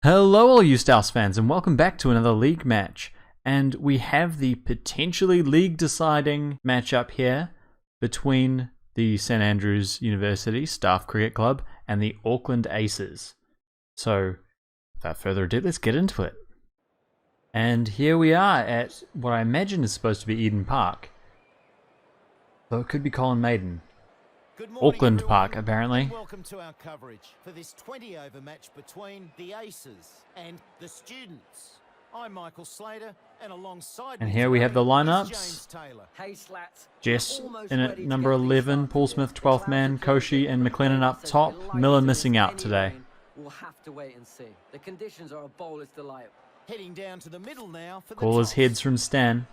Hello all you StAUSCC fans and welcome back to another league match. And we have the potentially league deciding matchup here between the St Andrews University Staff Cricket Club and the Auckland Aces. So without further ado, let's get into it. And here we are at what I imagine is supposed to be Eden Park. Though it could be Colin Maiden. Auckland Park, apparently. Welcome to our coverage for this 20-over match between the Aces and the Students. I'm Michael Slater, and alongside and here we have the lineups. James Taylor. Hey, Slats. Jess in at number 11, Paul Smith 12th man, Koshi and McLennan up top. Miller missing out today. We'll have to wait and see. The conditions are a bowler's delight. Heading down to the middle now for the Callers toss. heads from Stan.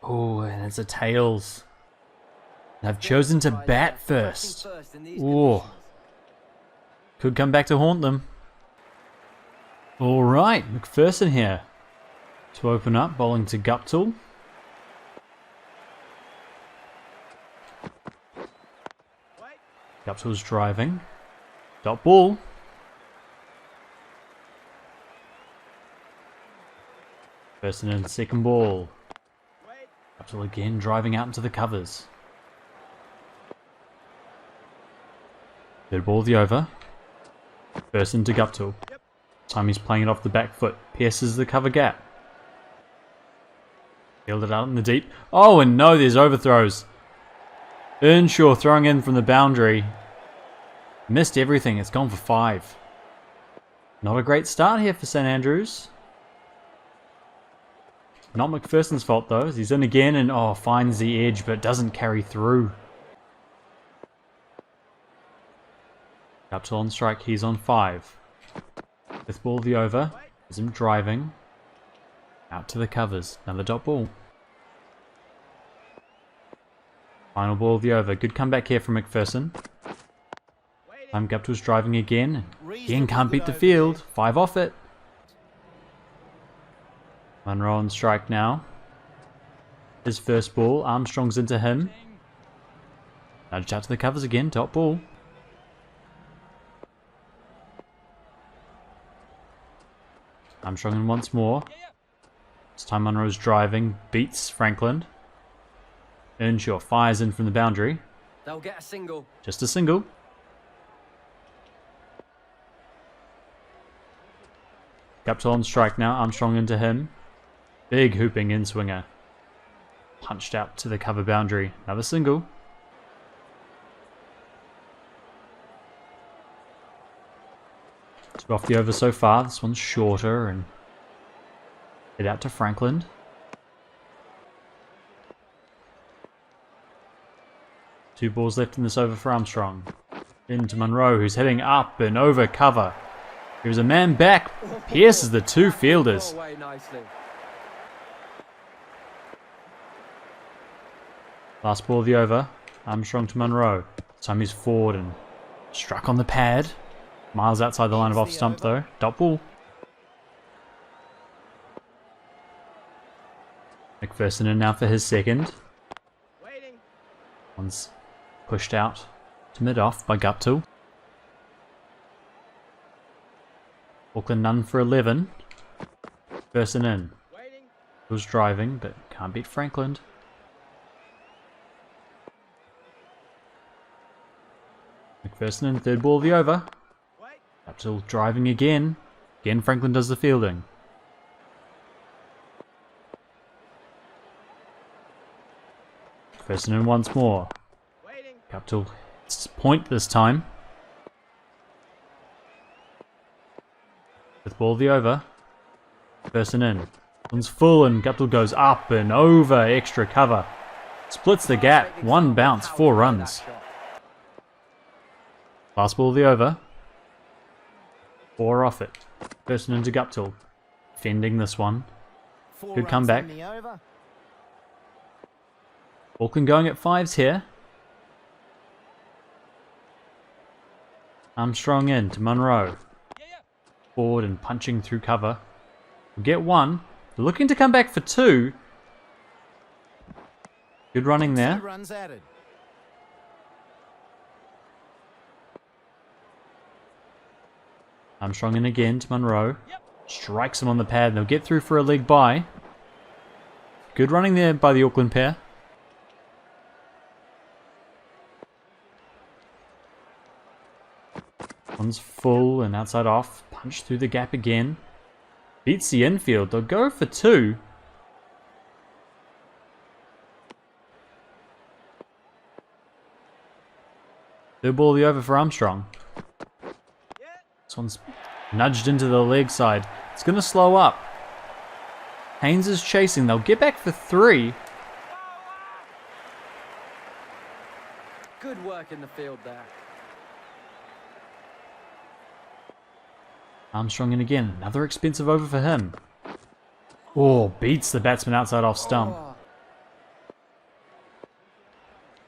Oh, and it's a tails. I've chosen to bat first. Oh, could come back to haunt them. All right, McPherson here to open up, bowling to Guptill. Guptill's driving. Dot ball. Person in second ball. Guptill again driving out into the covers. Third ball of the over. Person to Guptill. Time he's playing it off the back foot. Pierces the cover gap. Fielded out in the deep. Oh, and no, there's overthrows. Earnshaw throwing in from the boundary. Missed everything. It's gone for 5. Not a great start here for St Andrews. Not McPherson's fault though, as he's in again and finds the edge but doesn't carry through. Guptill on strike, he's on 5. Fifth ball of the over, is him driving. Out to the covers, another dot ball. Final ball of the over, good comeback here from McPherson. Guptill's driving again. Again can't beat the field, 5 off it. Munro on strike now. His first ball, Armstrong's into him. Nudged out to the covers again, top ball. Armstrong in once more. This time Munro's driving, beats Franklin. Earnshaw fires in from the boundary. They'll get a single. Just a single. Guptill on strike now, Armstrong into him. Big hooping in swinger. Punched out to the cover boundary. Another single. Two off the over so far. This one's shorter and head out to Franklin. Two balls left in this over for Armstrong. Into Munro, who's heading up and over cover. Here's a man back. Pierces the 2 fielders. Away nicely. Last ball of the over. Armstrong to Munro. This time he's forward and struck on the pad. Miles outside the line of off stump though. Dot ball. McPherson in now for his second. One's pushed out to mid off by Guptill. Auckland none for 11. McPherson in. Was driving but can't beat Franklin. McPherson in, third ball of the over. Guptill driving again. Again Franklin does the fielding. McPherson in once more. Guptill hits point this time. Fifth ball of the over. McPherson in. One's full and Guptill goes up and over extra cover. Splits the gap. 1 bounce, 4 runs. Last ball of the over. 4 off it. Person into Guptill. Fending this one. Good comeback. Auckland going at 5s here. Armstrong in to Munro. Forward and punching through cover. We'll get 1. They're looking to come back for 2. Good running there. 2 runs added. Armstrong in again to Monroe. Strikes him on the pad and they'll get through for a leg bye. Good running there by the Auckland pair. One's full and outside off. Punch through the gap again. Beats the infield. They'll go for two. Third ball of the over for Armstrong. This one's nudged into the leg side. It's going to slow up. Haynes is chasing. They'll get back for three. Good work in the field there. Armstrong in again. Another expensive over for him. Oh, beats the batsman outside off stump. Oh.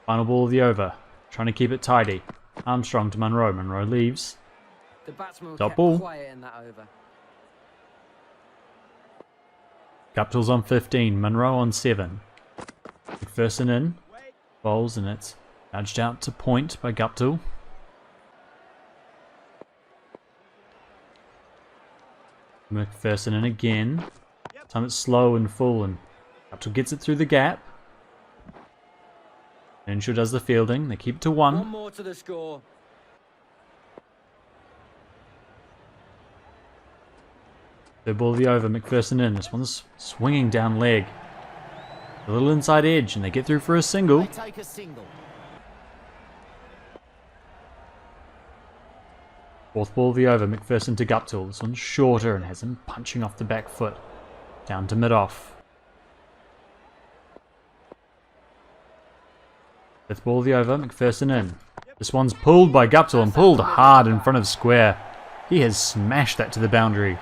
Final ball of the over. Trying to keep it tidy. Armstrong to Monroe. Monroe leaves. The batsman Dot kept ball. quiet in that over. Guptill's on 15. Monroe on 7. McPherson in. Bowls and it's nudged out to point by Guptill. McPherson in again. Time it's slow and full and Guptill gets it through the gap. Henshaw does the fielding. They keep it to 1. One more to the score. Third ball of the over. McPherson in. This one's swinging down leg. A little inside edge and they get through for a single. They take a single. Fourth ball of the over. McPherson to Guptill. This one's shorter and has him punching off the back foot. Down to mid-off. Fifth ball of the over. McPherson in. This one's pulled by Guptill and pulled hard in front of square. He has smashed that to the boundary.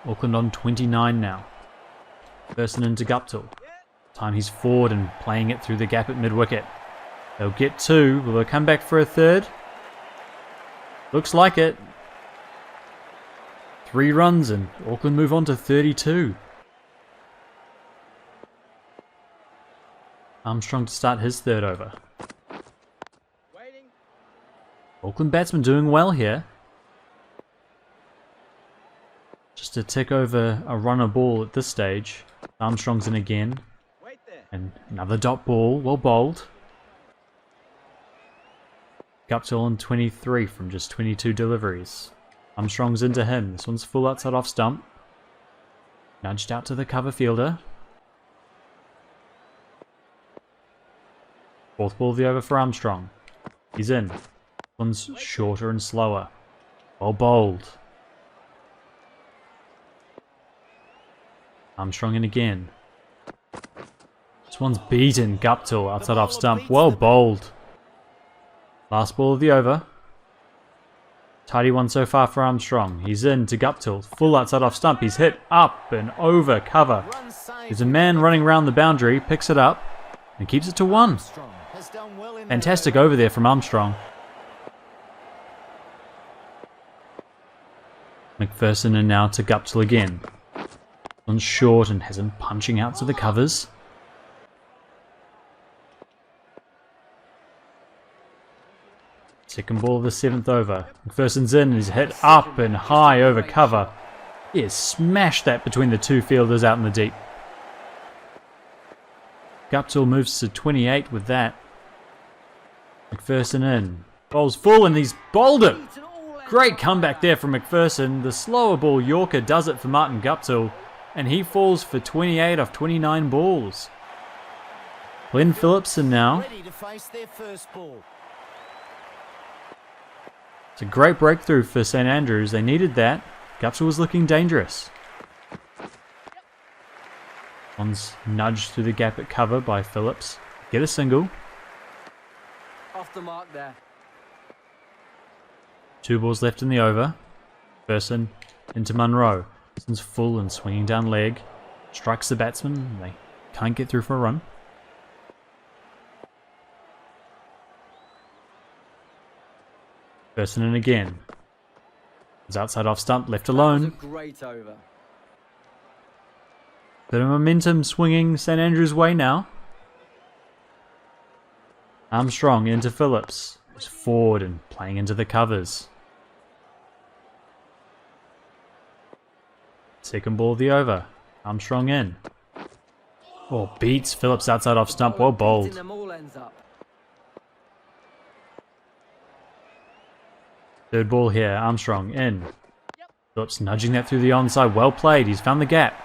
Auckland on 29 now. McPherson into Guptill. Time he's forward and playing it through the gap at mid-wicket. They'll get 2. Will they come back for a third? Looks like it. 3 runs and Auckland move on to 32. Armstrong to start his third over. Auckland batsman doing well here. Just to tick over a runner ball at this stage. Armstrong's in again. And another dot ball, well bowled. Guptill on 23 from just 22 deliveries. Armstrong's into him. This one's full outside off stump. Nudged out to the cover fielder. Fourth ball of the over for Armstrong. He's in. This one's shorter and slower. Well bowled. Armstrong in again. This one's beaten. Guptill outside off stump. Well bowled. Last ball of the over. Tidy one so far for Armstrong. He's in to Guptill. Full outside off stump. He's hit up and over cover. There's a man running around the boundary. Picks it up and keeps it to 1. Fantastic over there from Armstrong. McPherson in now to Guptill again. One's short and has him punching out to the covers. Second ball of the 7th over. McPherson's in and he's hit up and high over cover. He has smashed that between the 2 fielders out in the deep. Guptill moves to 28 with that. McPherson in. Bowls full and he's bowled it. Great comeback there from McPherson. The slower ball Yorker does it for Martin Guptill. And he falls for 28 off 29 balls. Glenn Phillipson now. Ready to face their first ball. It's a great breakthrough for St Andrews. They needed that. Guptill was looking dangerous. One's nudged through the gap at cover by Phillips. Get a single. Off the mark there. 2 balls left in the over. Person into Monroe. This one's full and swinging down leg. Strikes the batsman. They can't get through for a run. Person in again. It's outside off stump, left alone. That was a great over. Bit of momentum swinging St Andrews' way now. Armstrong into Phillips. Moves forward and playing into the covers. Second ball of the over. Armstrong in. Oh, beats Phillips outside off stump. Well bowled. Third ball here. Armstrong in. Phillips nudging that through the onside. Well played. He's found the gap.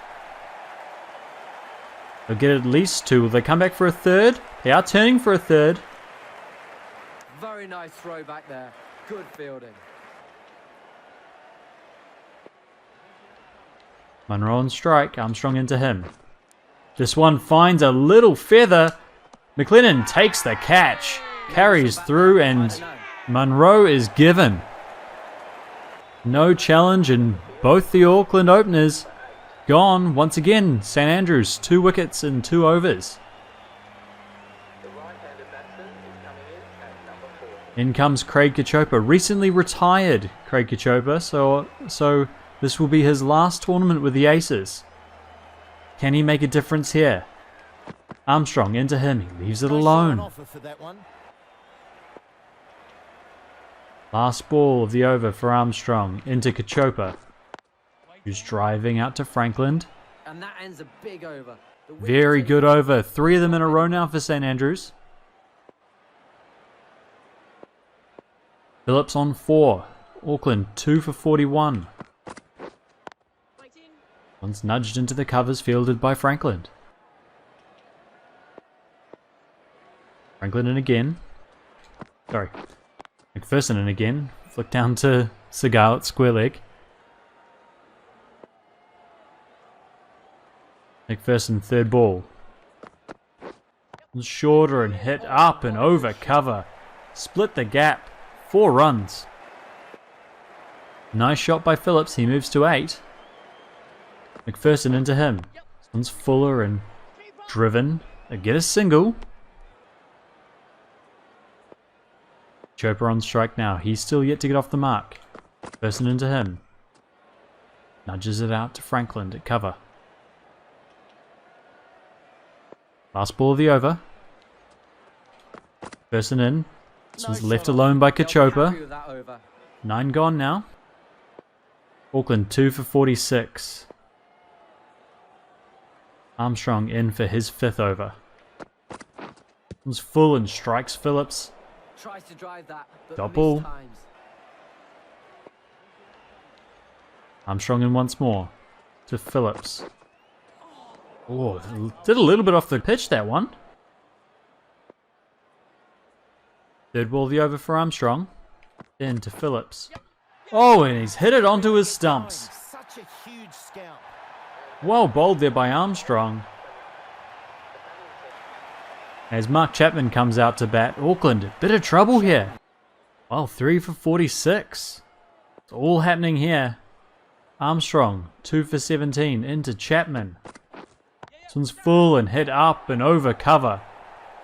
They'll get at least two. Will they come back for a third? They are turning for a third. Very nice throw back there. Good fielding. Munro on strike. Armstrong into him. This one finds a little feather. McLennan takes the catch. Carries through and Munro is given. No challenge and both the Auckland openers gone. Once again, St Andrews, 2 wickets in 2 overs. In comes Craig Kachopa, recently retired Craig Kachopa, so this will be his last tournament with the Aces. Can he make a difference here? Armstrong into him, he leaves it alone. Last ball of the over for Armstrong, into Kachopa, who's driving out to Franklin. And that ends a big over. Very good over, 3 of them in a row now for St Andrews. Phillips on 4. Auckland 2 for 41. One's nudged into the covers, fielded by Franklin. Franklin in again. Sorry. McPherson in again. Flick down to Seagal at square leg. McPherson third ball. Shorter and hit up and over cover. Split the gap. 4 runs. Nice shot by Phillips. He moves to 8. McPherson into him. This one's fuller and driven. They get a single. Chopra on strike now. He's still yet to get off the mark. McPherson into him. Nudges it out to Franklin at cover. Last ball of the over. McPherson in. This one's left alone by Kachopa. 9 gone now. Auckland 2 for 46. Armstrong in for his 5th over. Comes full and strikes Phillips. Tries to drive that, but Dot ball. times. Armstrong in once more. To Phillips. Oh, did a little bit off the pitch that one. Third ball of the over for Armstrong. In to Phillips. Oh, and he's hit it onto his stumps. Such a huge scalp. Well bowled there by Armstrong. As Mark Chapman comes out to bat, Auckland, bit of trouble here. Well, 3 for 46. It's all happening here. Armstrong, 2 for 17, into Chapman. This one's full and hit up and over cover.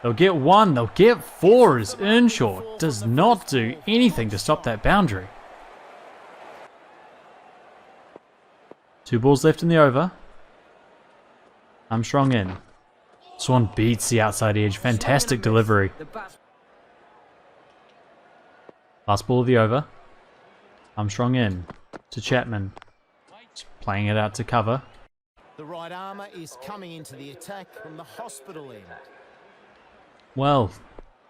They'll get 1, they'll get 4 as Earnshaw does not do anything to stop that boundary. 2 balls left in the over. Armstrong in. Swan beats the outside edge. Fantastic delivery. Last ball of the over. Armstrong in to Chapman. Just playing it out to cover. The right armour is coming into the attack from the hospital end. Well,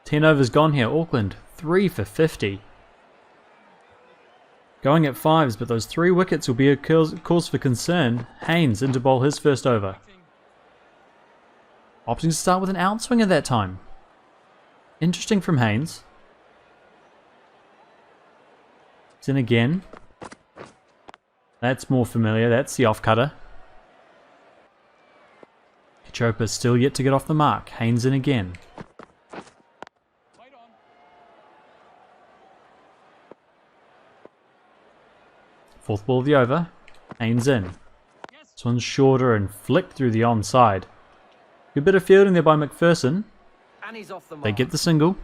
10 overs gone here. Auckland 3 for 50. Going at 5s, but those 3 wickets will be a cause for concern. Haynes in to bowl his first over. Opting to start with an outswing at that time. Interesting from Haynes. It's in again. That's more familiar. That's the off-cutter. Kachopa still yet to get off the mark. Haynes in again. Fourth ball of the over. Haynes in. This one's shorter and flicked through the onside. Good bit of fielding there by McPherson. And he's off the mark. They get the single.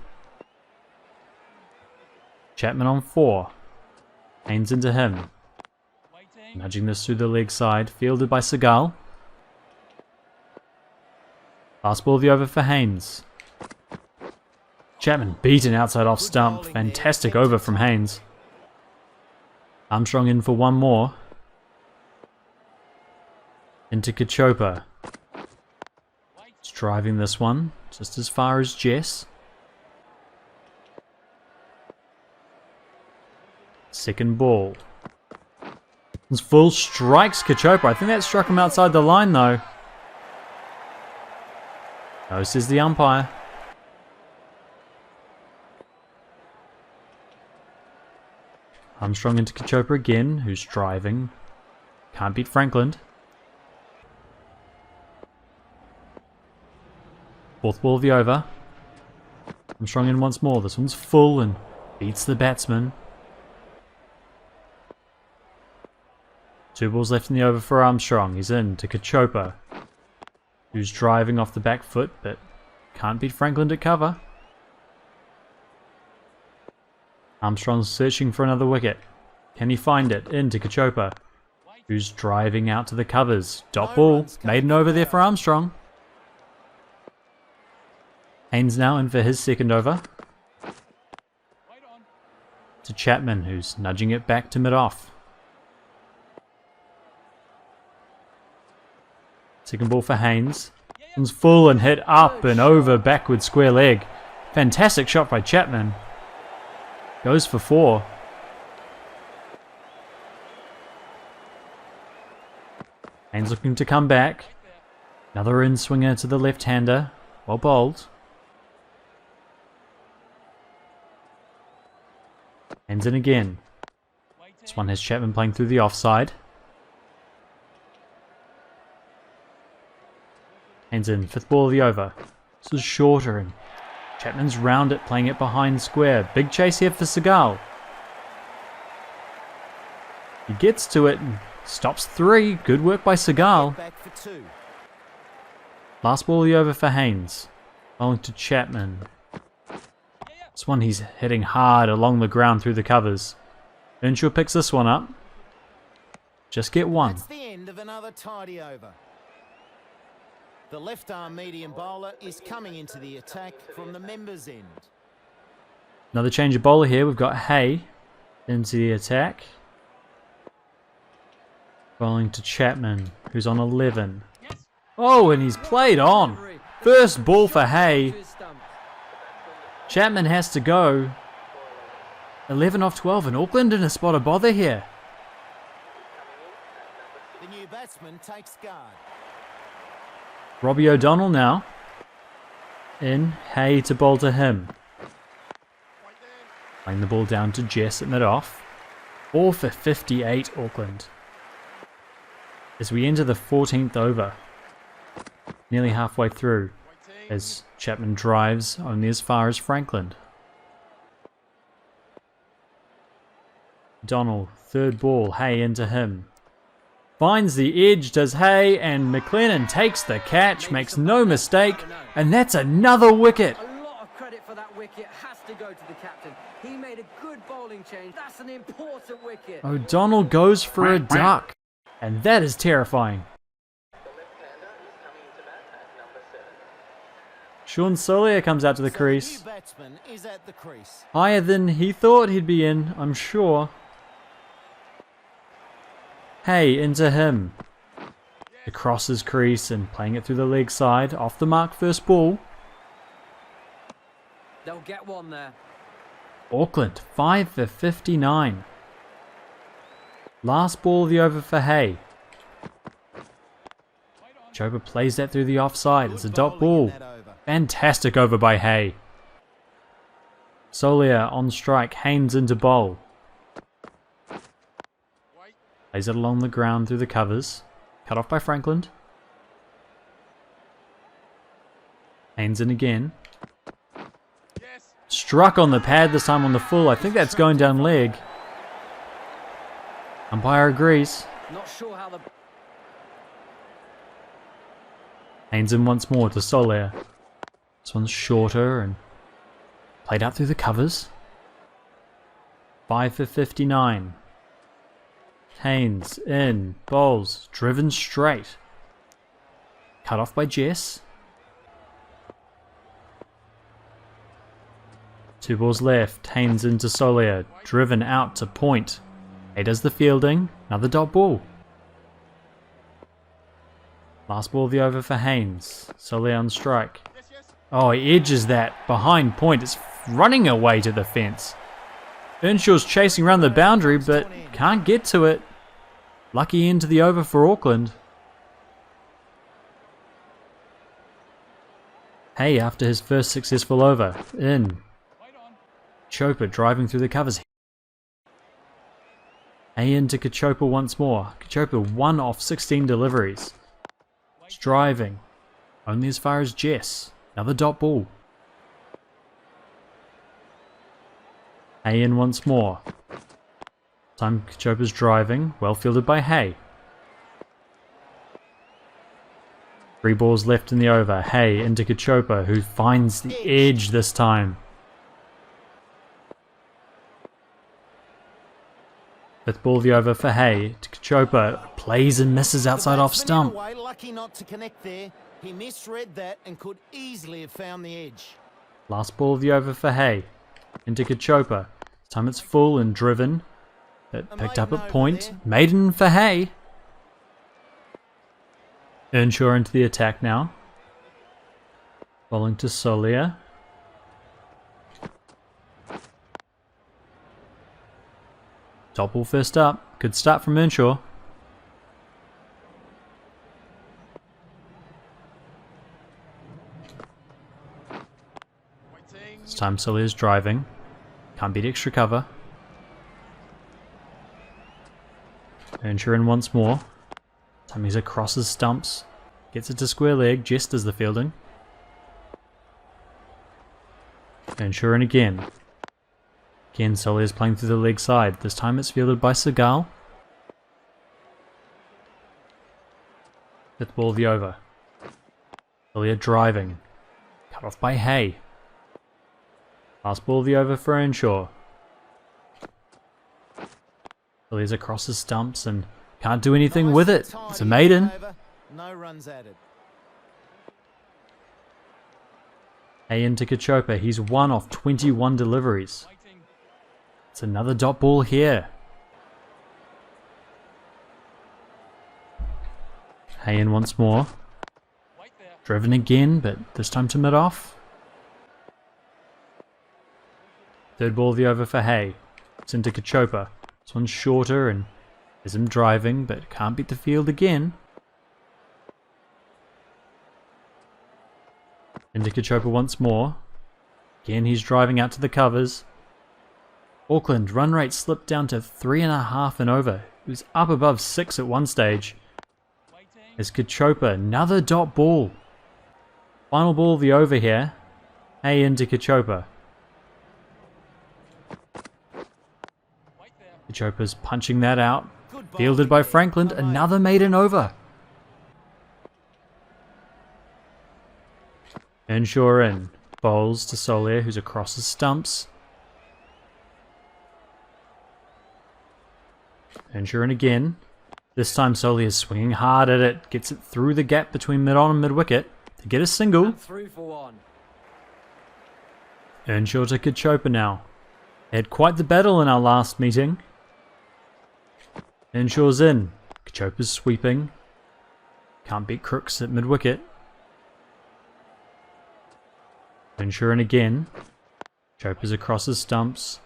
Chapman on 4. Haynes into him. Nudging this through the leg side. Fielded by Seagal. Last ball of the over for Haynes. Chapman beaten outside off stump. Fantastic over from Haynes. Armstrong in for one more. Into Kachopa. He's driving this one just as far as Jess. Second ball. It's full, strikes Kachopa. I think that struck him outside the line though. No, says the umpire. Armstrong into Kachopa again, who's driving. Can't beat Franklin. Fourth ball of the over. Armstrong in once more. This one's full and beats the batsman. 2 balls left in the over for Armstrong. He's in to Kachopa, who's driving off the back foot but can't beat Franklin to cover. Armstrong's searching for another wicket. Can he find it? Into Kachopa, who's driving out to the covers. Dot ball. Maiden over there for Armstrong. Haynes now in for his second over. To Chapman, who's nudging it back to mid-off. Second ball for Haynes. One's full and hit up and over backward square leg. Fantastic shot by Chapman. Goes for 4. Haynes looking to come back. Another in swinger to the left-hander. Well bowled. Haynes in again. This one has Chapman playing through the offside. Haynes in, 5th ball of the over. This is shorter and Chapman's round it, playing it behind square. Big chase here for Seagal. He gets to it and stops 3. Good work by Seagal. Last ball of the over for Haynes. Bowling to Chapman. This one he's hitting hard along the ground through the covers. Earnshaw picks this one up. Just get 1. That's the end of another tidy over. The left-arm medium bowler is coming into the attack from the members' end. Another change of bowler here. We've got Hay into the attack. Bowling to Chapman, who's on 11. Oh, and he's played on. First ball for Hay. Chapman has to go. 11 off 12, and Auckland in a spot of bother here. The new batsman takes guard. Robbie O'Donnell now. In, Hay to bowl to him. Playing the ball down to Jess at mid-off. 4 for 58 Auckland. As we enter the 14th over. Nearly halfway through. As Chapman drives only as far as Franklin. O'Donnell, 3rd ball, Hay into him. Finds the edge, does Hay, and McLennan takes the catch, makes no mistake, and that's another wicket. A lot of credit for that wicket has to go to the captain. He made a good bowling change. That's an important wicket. O'Donnell goes for a duck, and that is terrifying. Sean Solier comes out to the crease. The new batsman is at the crease. Higher than he thought he'd be in, I'm sure. Hay into him. Across his crease and playing it through the leg side. Off the mark, first ball. They'll get 1 there. Auckland, 5 for 59. Last ball of the over for Hay. Chopa plays that through the offside. It's a dot ball. Fantastic over by Hay. Solier on strike. Haynes into bowl. Plays it along the ground through the covers. Cut off by Franklin. Haynes in again. Struck on the pad, this time on the full. I think that's going down leg. Umpire agrees. Not sure how the... Haynes in once more to Solier. This one's shorter and played out through the covers. 5 for 59. Haynes in, bowls, driven straight. Cut off by Jess. 2 balls left. Haynes into Solier. Driven out to point. Hay does the fielding. Another dot ball. Last ball of the over for Haynes. Solier on strike. Oh, he edges that behind point. It's running away to the fence. Earnshaw's chasing around the boundary, but can't get to it. Lucky into the over for Auckland. Hay after his first successful over. In. Kachopa driving through the covers. Hay into Kachopa once more. Kachopa 1 off 16 deliveries. He's driving. Only as far as Jess. Another dot ball. Hay in once more. Time Kachopa's driving. Well fielded by Hay. 3 balls left in the over. Hay into Kachopa, who finds the edge this time. 5th ball of the over for Hay. To Kachopa. Plays and misses outside off stump. Lucky not to connect there. He misread that and could easily have found the edge. Last ball of the over for Hay. Into Kachopa. This time it's full and driven. But picked up at point. Maiden for Hay. Earnshaw into the attack now. Bowling to Solier. Top ball first up. Good start from Earnshaw. This time Solier's driving. Can't beat extra cover. Earnshaw in once more. Time he's across his stumps. Gets it to square leg. Jess does the fielding. Earnshaw in again. Again, Solier's playing through the leg side. This time it's fielded by Segal. 5th ball of the over. Solier driving. Cut off by Hay. Last ball of the over for Earnshaw. Solier's across his stumps and can't do anything with it. It's a maiden. No runs added. Hay into Kachopa. He's 1 off 21 deliveries. It's another dot ball here. Hay in once more. Driven again, but this time to mid-off. 3rd ball of the over for Hay. It's into Kachopa. This one's shorter and is him driving, but can't beat the field again. Into Kachopa once more. Again, he's driving out to the covers. Auckland run rate slipped down to 3.5 and over. It was up above 6 at one stage. As Kachopa, another dot ball. Final ball of the over here. Hay into Kachopa. Kachopa's punching that out. Fielded by Franklin, another maiden over. Earnshaw in. Bowls to Solier, who's across the stumps. Earnshaw in again. This time Solier's swinging hard at it. Gets it through the gap between mid-on and mid-wicket to get a single. Through for one. Earnshaw to Kachopa now. They had quite the battle in our last meeting. Earnshaw's in. Kachopa's sweeping. Can't beat Crooks at mid-wicket. Earnshaw in again. Kachopa's across his stumps.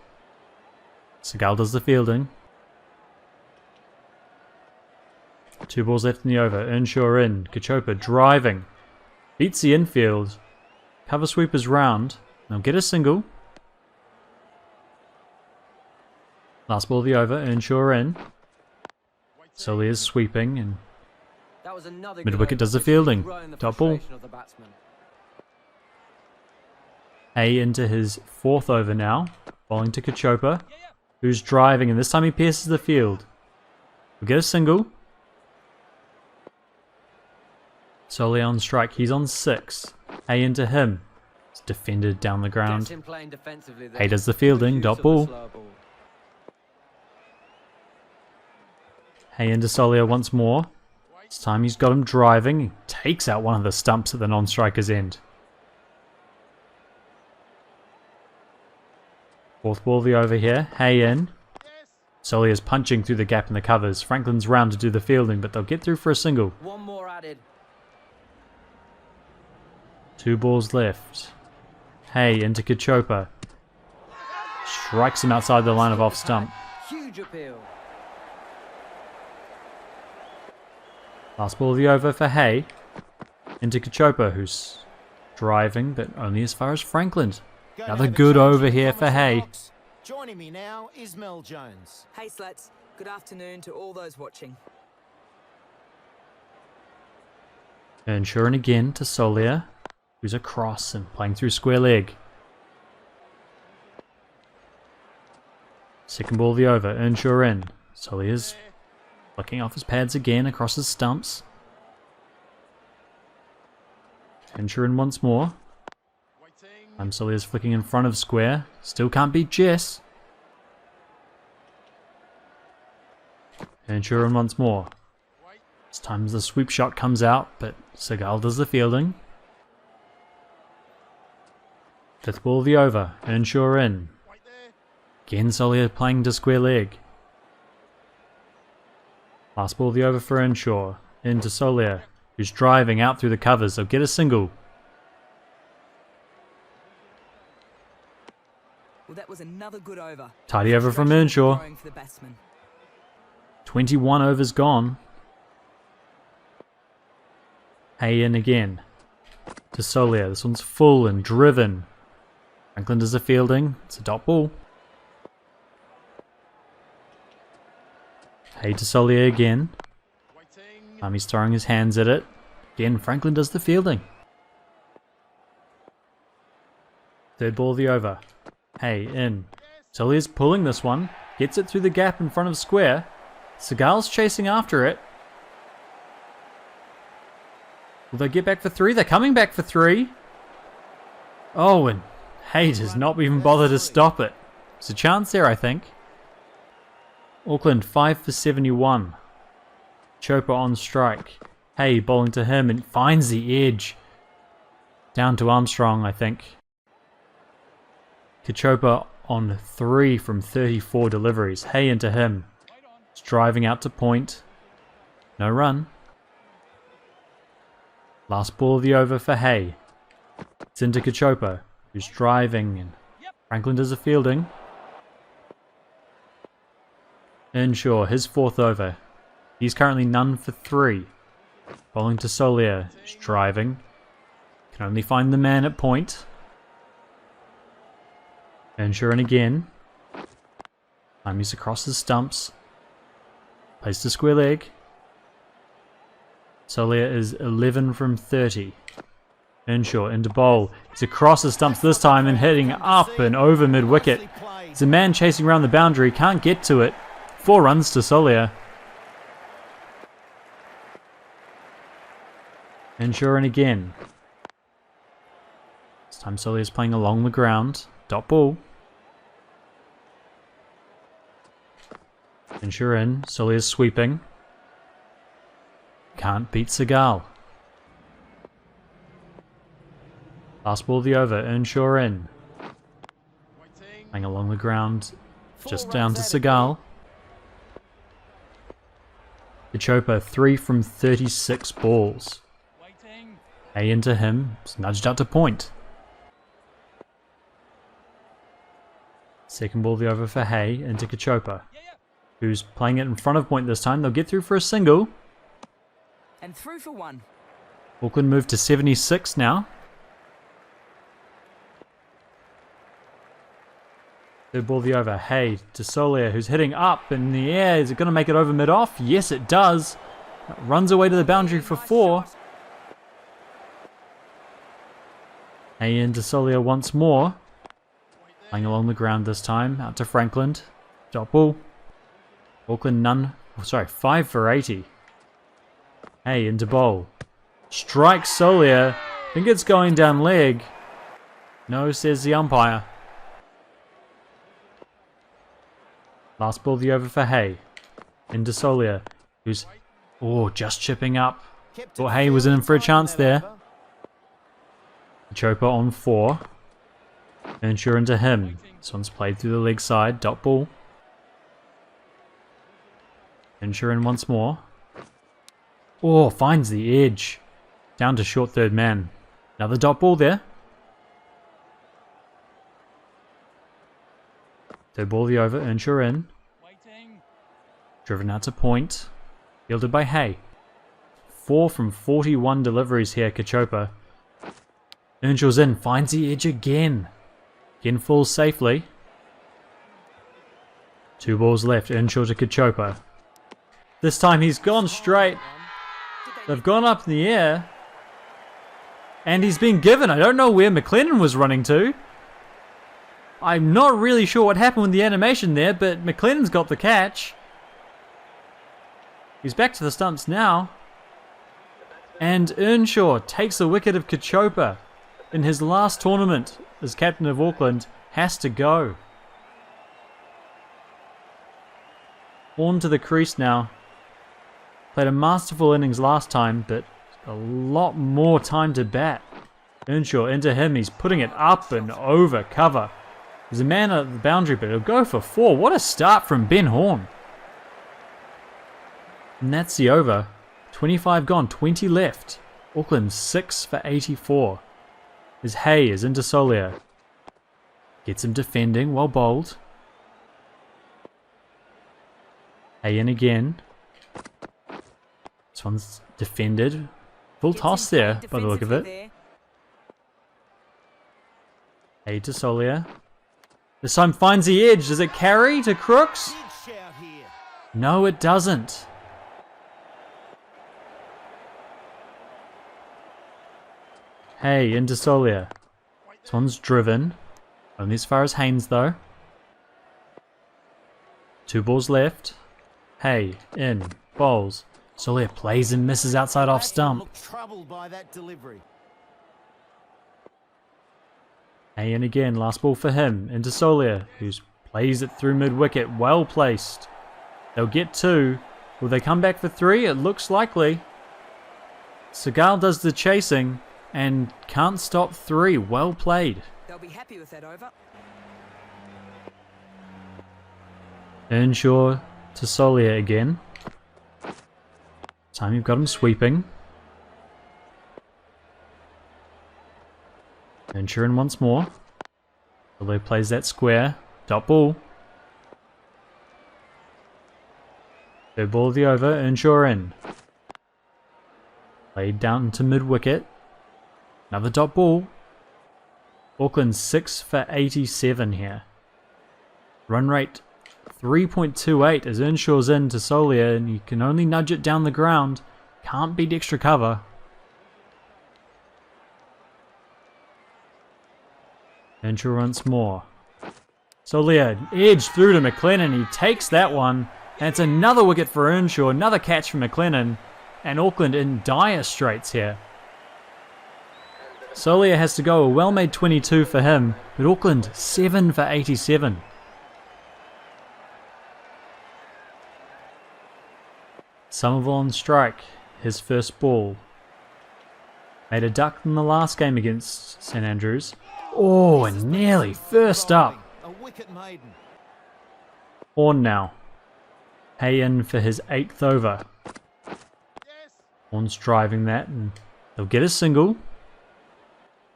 Segal does the fielding. 2 balls left in the over. Earnshaw in. Kachopa driving. Beats the infield. Cover sweepers round. They'll get a single. Last ball of the over. Earnshaw in. Solier's sweeping and mid-wicket does the fielding. Top ball. Hay into his 4th over now. Bowling to Kachopa, who's driving, and this time he pierces the field. We'll get a single. Solier on strike. He's on 6. Hay into him. It's defended down the ground. Hay does the fielding. Dot ball. Hay into Solier once more. This time he's got him driving. He takes out one of the stumps at the non-striker's end. Fourth ball of the over here. Hay in. Solia's punching through the gap in the covers. Franklin's round to do the fielding, but they'll get through for a single. One more added. 2 balls left. Hay into Kachopa. Strikes him outside the line of off stump. Huge appeal. Last ball of the over for Hay. Into Kachopa, who's driving, but only as far as Franklin. Another good over here for Hay. Joining me now is Mel Jones. Hey Slats, good afternoon to all those watching. Earnshaw and again to Solia, who's across and playing through square leg. Second ball of the over, Earnshaw in. Solia's flicking off his pads again across his stumps. Earnshaw in once more. Solia's flicking in front of square. Still can't beat Jess. Earnshaw in once more. This time the sweep shot comes out, but Segal does the fielding. Fifth ball of the over, Earnshaw in. Again Solia playing to square leg. Last ball of the over for Earnshaw. Into Solia, who's driving out through the covers. They'll get a single. Well, that was another good over. Tidy over from Earnshaw. For the batsman. 21 overs gone. Hay in again. To Solia. This one's full and driven. Franklin does the fielding. It's a dot ball. Hay to Solia again. He's throwing his hands at it. Again, Franklin does the fielding. Third ball of the over. Hay in. Solia's pulling this one. Gets it through the gap in front of square. Segal's chasing after it. Will they get back for 3? They're coming back for 3. Oh, and Hay does not even bother to stop it. There's a chance there, I think. Auckland 5 for 71. Chopa on strike. Hay bowling to him and finds the edge. Down to Armstrong, I think. Kachopa on 3 from 34 deliveries. Hay into him. He's driving out to point. No run. Last ball of the over for Hay. It's into Kachopa, who's driving, and Franklin does the fielding. Earnshaw, his 4th over. He's currently none for 3. Bowling to Solia, who's driving. Can only find the man at point. Earnshaw in again. He's across the stumps. Plays to square leg. Solia is 11 from 30. Earnshaw into bowl. He's across the stumps this time and hitting up and over mid-wicket. There's a man chasing around the boundary, can't get to it. 4 runs to Solia. Earnshaw in again. This time Solia's playing along the ground. Dot ball. Earnshaw in. Solia's sweeping. Can't beat Segal. Last ball of the over. Earnshaw in. Playing along the ground. Just down to Segal. The Chopa 3 from 36 balls. Hay into him. It's nudged out to point. Second ball of the over for Hay into Kachopa, who's playing it in front of point this time. They'll get through for a single. And through for 1. Auckland move to 76 now. Third ball of the over. Hay to Solia, who's hitting up in the air. Is it going to make it over mid-off? Yes, it does. It runs away to the boundary for 4. Hay into Solia once more. Playing along the ground this time. Out to Franklin. Dot ball. Auckland 5 for 80. Hay into bowl. Strikes Solia. Think it's going down leg. No, says the umpire. Last ball of the over for Hay. Into Solia, who's just chipping up. Thought Hay was in for a chance there. Chopa on 4. Earnshaw into him. This one's played through the leg side. Dot ball. Earnshaw in once more. Oh, finds the edge. Down to short third man. Another dot ball there. Third ball the over. Earnshaw in. Driven out to point. Fielded by Hay. 4 from 41 deliveries here, Kachopa. Earnshaw's in. Finds the edge again. Again falls safely. 2 balls left. Earnshaw to Kachopa. This time he's gone straight. They've gone up in the air. And he's been given. I don't know where McLennan was running to. I'm not really sure what happened with the animation there, but McLennan's got the catch. He's back to the stumps now. And Earnshaw takes the wicket of Kachopa in his last tournament as captain of Auckland. Has to go. On to the crease now. Played a masterful innings last time, but a lot more time to bat. Earnshaw into him. He's putting it up and over cover. There's a man at the boundary, but he'll go for 4. What a start from Ben Horn. And that's the over. 25 gone, 20 left. Auckland 6 for 84. As Hay is into Solia. Gets him defending, well bowled. Hay in again. This one's defended. Full toss there, by the look of it. Hay to Solia. This time finds the edge. Does it carry to Crooks? No, it doesn't. Hay into Solia. This one's driven. Only as far as Haynes though. 2 balls left. Hay in. Bowls. Solia plays and misses outside off stump. Troubled by that delivery. Hay in again. Last ball for him. Into Solia, who plays it through mid-wicket. Well placed. They'll get 2. Will they come back for 3? It looks likely. Segal does the chasing and can't stop 3. Well played. They'll be happy with that over. Earnshaw to Solia again. Time you've got him sweeping. Earnshaw in once more. Solia plays that square. Dot ball. Third ball of the over. Earnshaw in. Played down to mid-wicket. Another dot ball. Auckland 6 for 87 here. Run rate 3.28 as Earnshaw's in to Solia, and you can only nudge it down the ground. Can't beat extra cover. Earnshaw once more. Solia edge through to McLennan. He takes that one. And it's another wicket for Earnshaw. Another catch from McLennan. And Auckland in dire straits here. Solia has to go. A well-made 22 for him. But Auckland 7 for 87. Somerville on strike. His first ball. Made a duck in the last game against St Andrews. Oh, and nearly first up. A wicket maiden. Horn now. Hay in for his 8th over. Horn's driving that, and they'll get a single.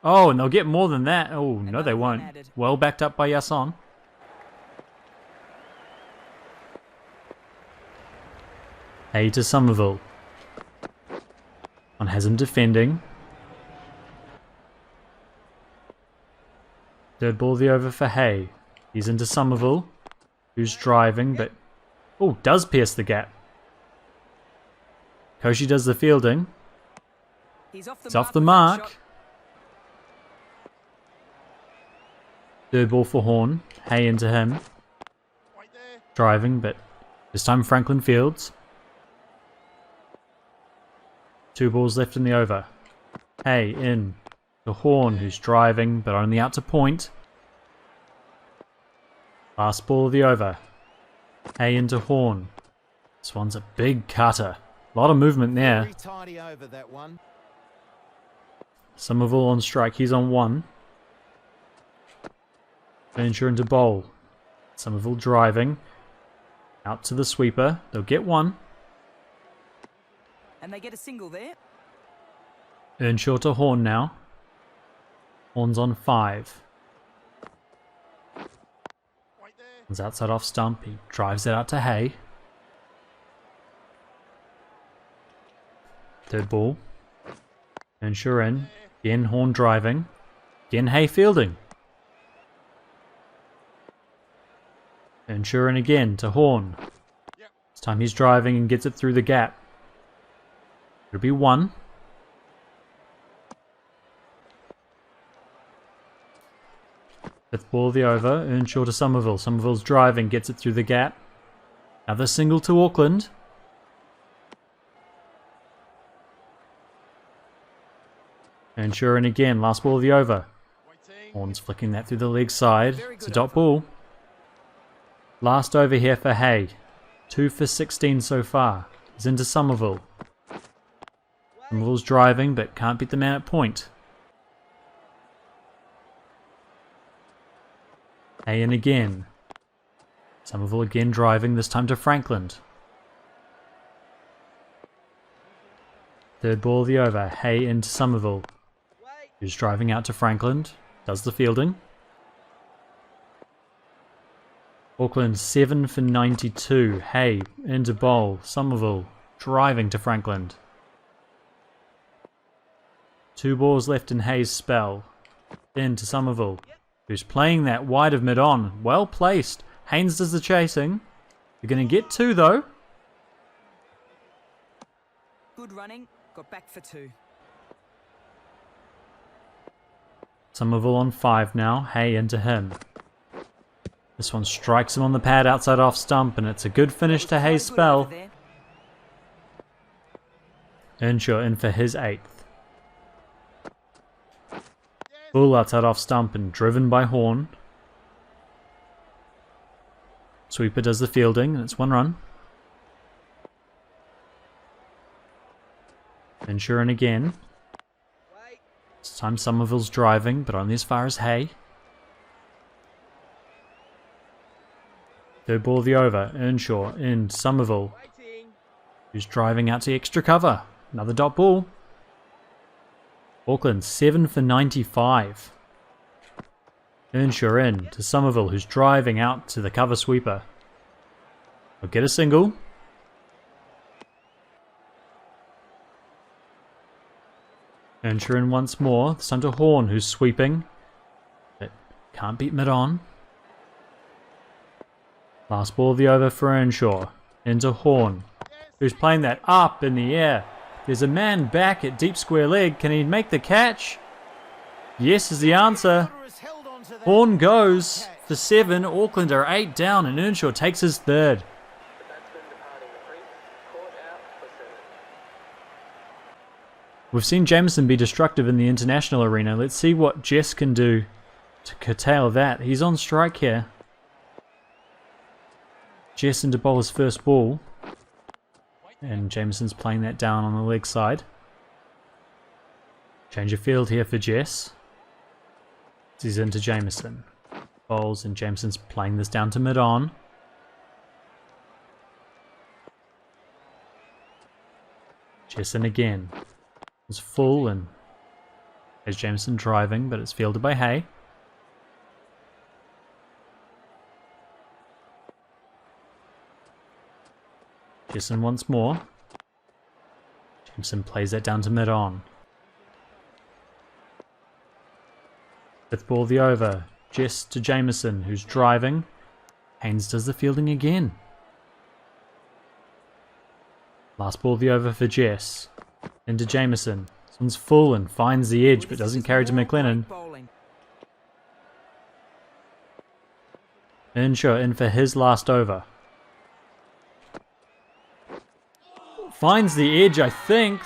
Oh, and they'll get more than that. Oh, no they won't. Well backed up by Yason. Hay to Somerville. One has him defending. Third ball the over for Hay. He's into Somerville, who's driving, but oh, does pierce the gap. Koshi does the fielding. He's off the mark. Third ball for Horn. Hay into him. Driving, but this time Franklin fields. 2 balls left in the over. Hay in. The Horn, who's driving, but only out to point. Last ball of the over. Hay into Horn. This one's a big cutter. A lot of movement there. Very tidy over that one. Somerville on strike. He's on 1. Earnshaw into bowl. Somerville driving. Out to the sweeper. They'll get one. And they get a single there. Earnshaw to Horn now. Horn's on 5. He's outside off stump. He drives it out to Hay. Third ball. Earnshaw in. Again Horn driving. Again Hay fielding. Earnshaw in again to Horn. This time he's driving and gets it through the gap. It'll be 1. Fifth ball of the over. Earnshaw to Somerville. Somerville's driving, gets it through the gap. Another single to Auckland. Earnshaw in again. Last ball of the over. Horn's flicking that through the leg side. It's a dot ball. Last over here for Hay. 2 for 16 so far. He's into Somerville. Somerville's driving but can't beat the man at point. Hay in again. Somerville again driving, this time to Franklin. Third ball of the over. Hay into Somerville. Who's driving out to Franklin. Does the fielding. Auckland 7 for 92. Hay into bowl. Somerville driving to Franklin. 2 balls left in Hay's spell. Then to Somerville, who's playing that wide of mid-on. Well placed. Haynes does the chasing. You're going to get 2 though. Good running. Got back for 2. Somerville on 5 now. Hay into him. This one strikes him on the pad outside off stump, and it's a good finish to Hay's spell. Earnshaw in for his 8th. Bull outside off stump and driven by Horn. Sweeper does the fielding, and it's 1 run. Earnshaw in again. This time Somerville's driving, but only as far as Hay. Third ball of the over. Earnshaw in Somerville, who's driving out to extra cover. Another dot ball. Auckland 7 for 95. Earnshaw in to Somerville, who's driving out to the cover sweeper. He'll get a single. Earnshaw in once more. This time to Horn, who's sweeping. But can't beat mid-on. Last ball of the over for Earnshaw. Into Horn, who's playing that up in the air. There's a man back at deep square leg. Can he make the catch? Yes is the answer. Horn goes for 7. Auckland are 8 down and Earnshaw takes his 3rd. We've seen Jameson be destructive in the international arena. Let's see what Jess can do to curtail that. He's on strike here. Jess into bowl his first ball. And Jameson's playing that down on the leg side. Change of field here for Jess. He's into Jameson. Bowls and Jameson's playing this down to mid-on. Jess in again. It's full and there's Jameson driving, but it's fielded by Hay. Jameson once more. Jameson plays that down to mid-on. 5th ball of the over. Jess to Jameson, who's driving. Haynes does the fielding again. Last ball of the over for Jess. Into Jameson. This one's full and finds the edge, but doesn't carry to McLennan. Earnshaw in for his last over. Finds the edge, I think.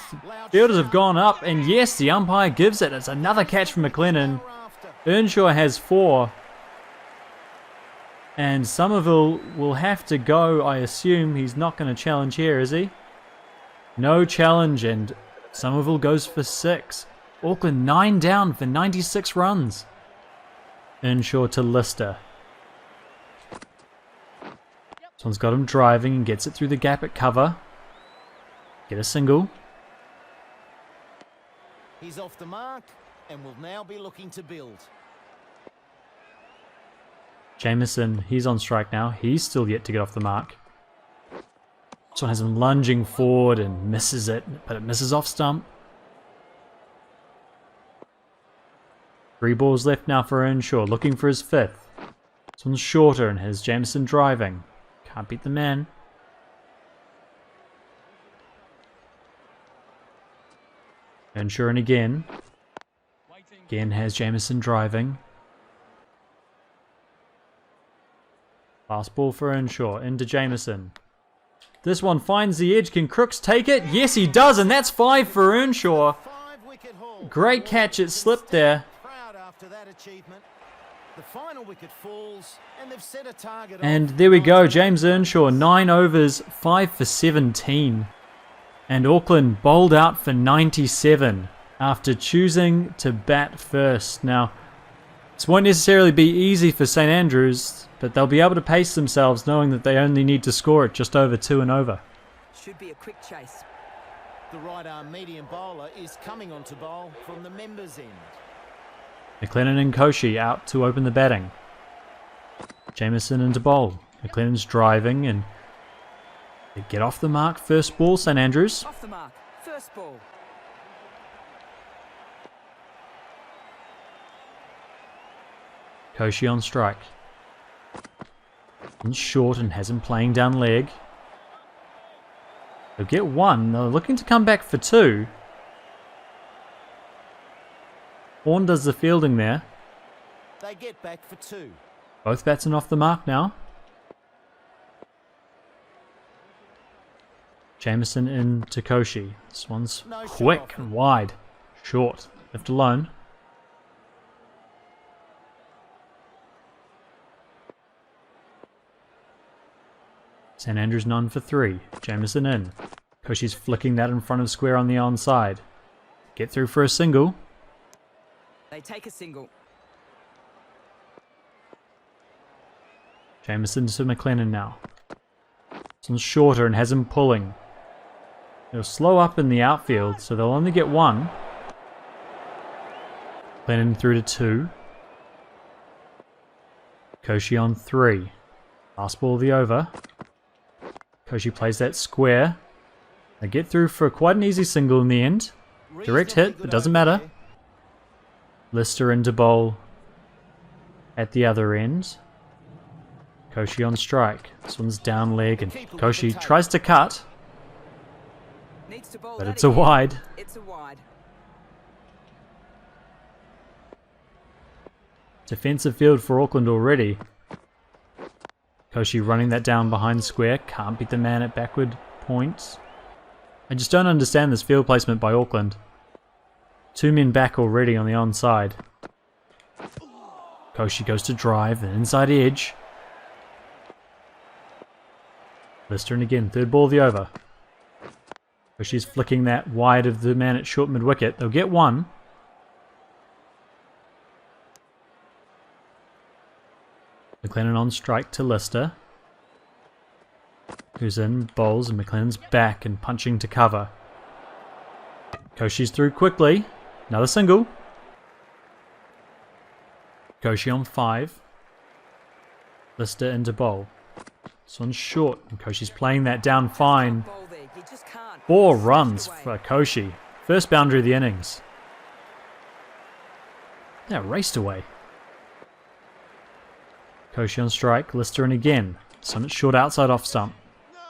Fielders have gone up, and yes, the umpire gives it. It's another catch from McLennan. Earnshaw has 4. And Somerville will have to go, I assume. He's not going to challenge here, is he? No challenge, and Somerville goes for 6. Auckland 9 down for 96 runs. Earnshaw to Lister. This one's got him driving and gets it through the gap at cover. Get a single. He's off the mark and will now be looking to build. Jameson, he's on strike now. He's still yet to get off the mark. This one has him lunging forward and misses it, but it misses off stump. 3 balls left now for Earnshaw, looking for his 5th. This one's shorter and has Jameson driving. Can't beat the man. Earnshaw and again. Again has Jameson driving. Last ball for Earnshaw, into Jameson. This one finds the edge. Can Crooks take it? Yes, he does, and that's 5 for Earnshaw. Great catch, it slipped there. Proud after that achievement. The final wicket falls, and they've set a target. And there we go, James Earnshaw, 9 overs, 5 for 17. And Auckland bowled out for 97 after choosing to bat first. Now, this won't necessarily be easy for St Andrews, but they'll be able to pace themselves knowing that they only need to score it just over 2 and over. Should be a quick chase. The right-arm medium bowler is coming on to bowl from the members' end. McLennan and Koshi out to open the batting. Jameson into bowl. McLennan's driving and they get off the mark. First ball, St Andrews. Off the mark. First ball. Koshi on strike. And short and has him playing down leg. They'll get 1. They're looking to come back for 2. Horn does the fielding there. They get back for 2. Both batsmen off the mark now. Jameson in to Koshi. This one's quick and wide. Short. Left alone. St Andrews none for 3. Jameson in. Koshi's flicking that in front of square on the onside. Get through for a single. They take a single. Jameson to McLennan now. This one's shorter and has him pulling. They'll slow up in the outfield, so they'll only get 1. McLennan through to 2. Koshi on 3. Last ball of the over. Koshi plays that square. They get through for quite an easy single in the end. Direct hit, but doesn't matter. Lister into bowl at the other end. Koshi on strike. This one's down leg and Koshi tries to cut. But it's a wide. It's a wide. Defensive field for Auckland already. Koshi running that down behind square. Can't beat the man at backward points. I just don't understand this field placement by Auckland. 2 men back already on the onside. Koshi goes to drive, an inside edge. Lister and again, 3rd ball of the over. Koshi's flicking that wide of the man at short mid-wicket. They'll get 1. McLennan on strike to Lister. Who's in, bowls, and McLennan's back and punching to cover. Koshi's through quickly. Another single. Koshi on 5. Lister into bowl. This one's short, and Koshi's playing that down fine. 4 runs for Koshi. First boundary of the innings. Yeah, raced away. Koshi on strike, Lister in again. This one short outside off stump.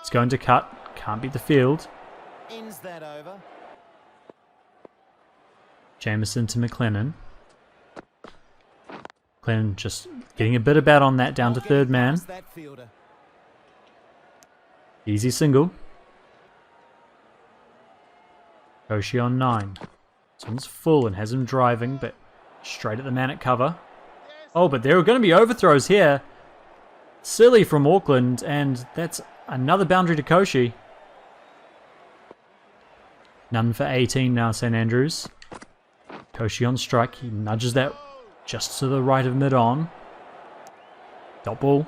It's going to cut, can't beat the field. Ends that over. Jameson to McLennan. McLennan just getting a bit of bat on that down to 3rd man. Easy single. Koshi on 9. This one's full and has him driving, but straight at the man at cover. Oh, but there are going to be overthrows here. Silly from Auckland, and that's another boundary to Koshi. None for 18 now, St Andrews. Koshi on strike. He nudges that just to the right of mid-on. Dot ball.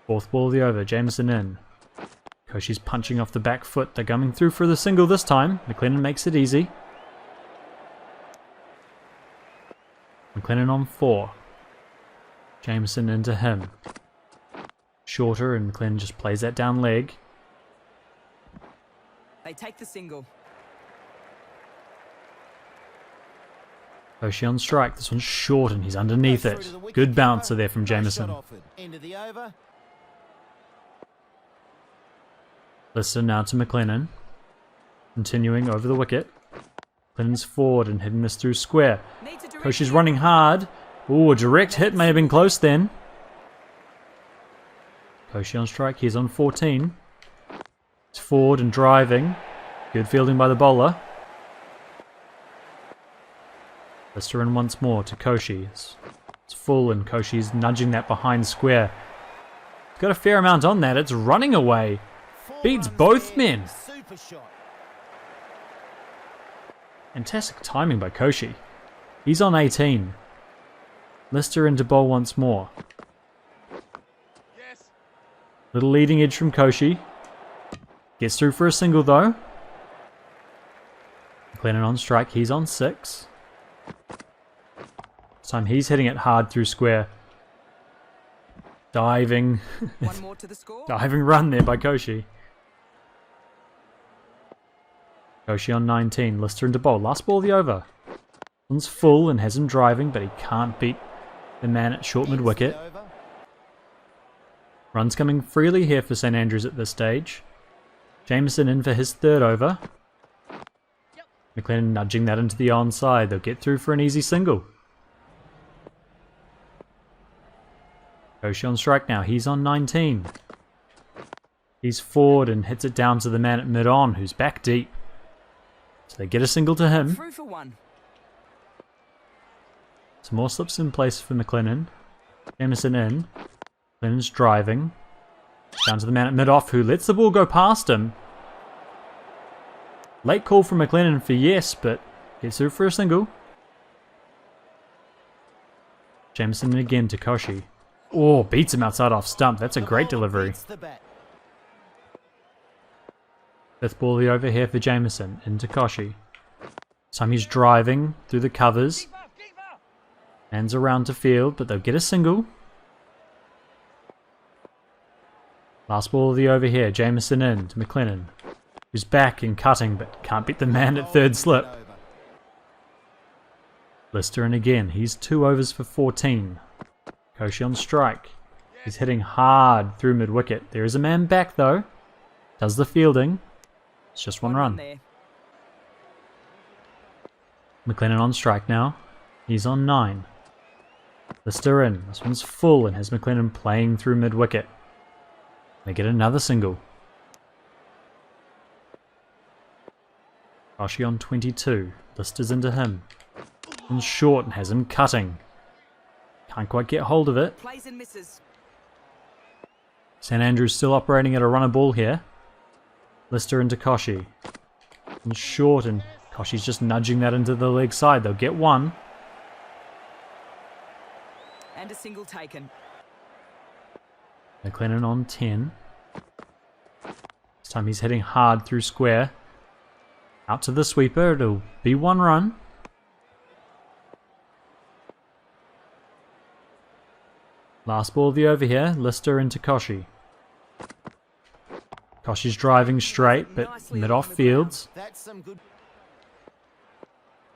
Fourth ball of the over, Jameson in. Koshi's punching off the back foot. They're coming through for the single this time. McLennan makes it easy. McLennan on 4. Jameson into him. Shorter, and McLennan just plays that down leg. They take the single. Koshi on strike. This one's short and he's underneath it. Good bouncer there from Jameson. Lister now to McLennan. Continuing over the wicket. McLennan's forward and hitting this through square. Koshi's running hard. Ooh, a direct hit may have been close then. Koshi on strike. He's on 14. He's forward and driving. Good fielding by the bowler. Lister in once more to Koshi. It's full and Koshi's nudging that behind square. He's got a fair amount on that. It's running away. Beats both men. Fantastic timing by Koshi. He's on 18. Lister into bowl once more. Little leading edge from Koshi. Gets through for a single though. McLennan on strike. He's on 6. This time he's hitting it hard through square. Diving. One more to the score. Diving run there by Koshi. Koshi on 19. Lister into bowl. Last ball of the over. One's full and has him driving, but he can't beat the man at short mid-wicket. Runs coming freely here for St Andrews at this stage. Jameson in for his 3rd over. McLennan nudging that into the onside. They'll get through for an easy single. Koshi on strike now. He's on 19. He's forward and hits it down to the man at mid-on, who's back deep. So they get a single to him. Through for 1. Some more slips in place for McLennan. Jameson in. McLennan's driving. Down to the man at mid-off, who lets the ball go past him. Late call from McLennan for yes, but gets through for a single. Jameson again to Koshi. Oh, beats him outside off stump. That's a great delivery. 5th ball of the over here for Jameson. Into Koshi. This time he's driving through the covers. Hands around to field, but they'll get a single. Last ball of the over here. Jameson in to McLennan, who's back and cutting, but can't beat the man at 3rd slip. Lister in again. He's 2 overs for 14. Koshi on strike. He's hitting hard through mid-wicket. There is a man back though. Does the fielding. It's just one run. McLennan on strike now. He's on 9. Lister in. This one's full and has McLennan playing through mid-wicket. They get another single. Koshi on 22. Lister's into him. And short and has him cutting. Can't quite get hold of it. Plays and misses. St Andrews still operating at a runner ball here. Lister into Koshi. And short, and Koshi's just nudging that into the leg side. They'll get one. And a single taken. McLennan on 10. This time he's hitting hard through square. Out to the sweeper. It'll be 1 run. Last ball of the over here. Lister into Koshi. Koshi's driving straight, but mid-off fields.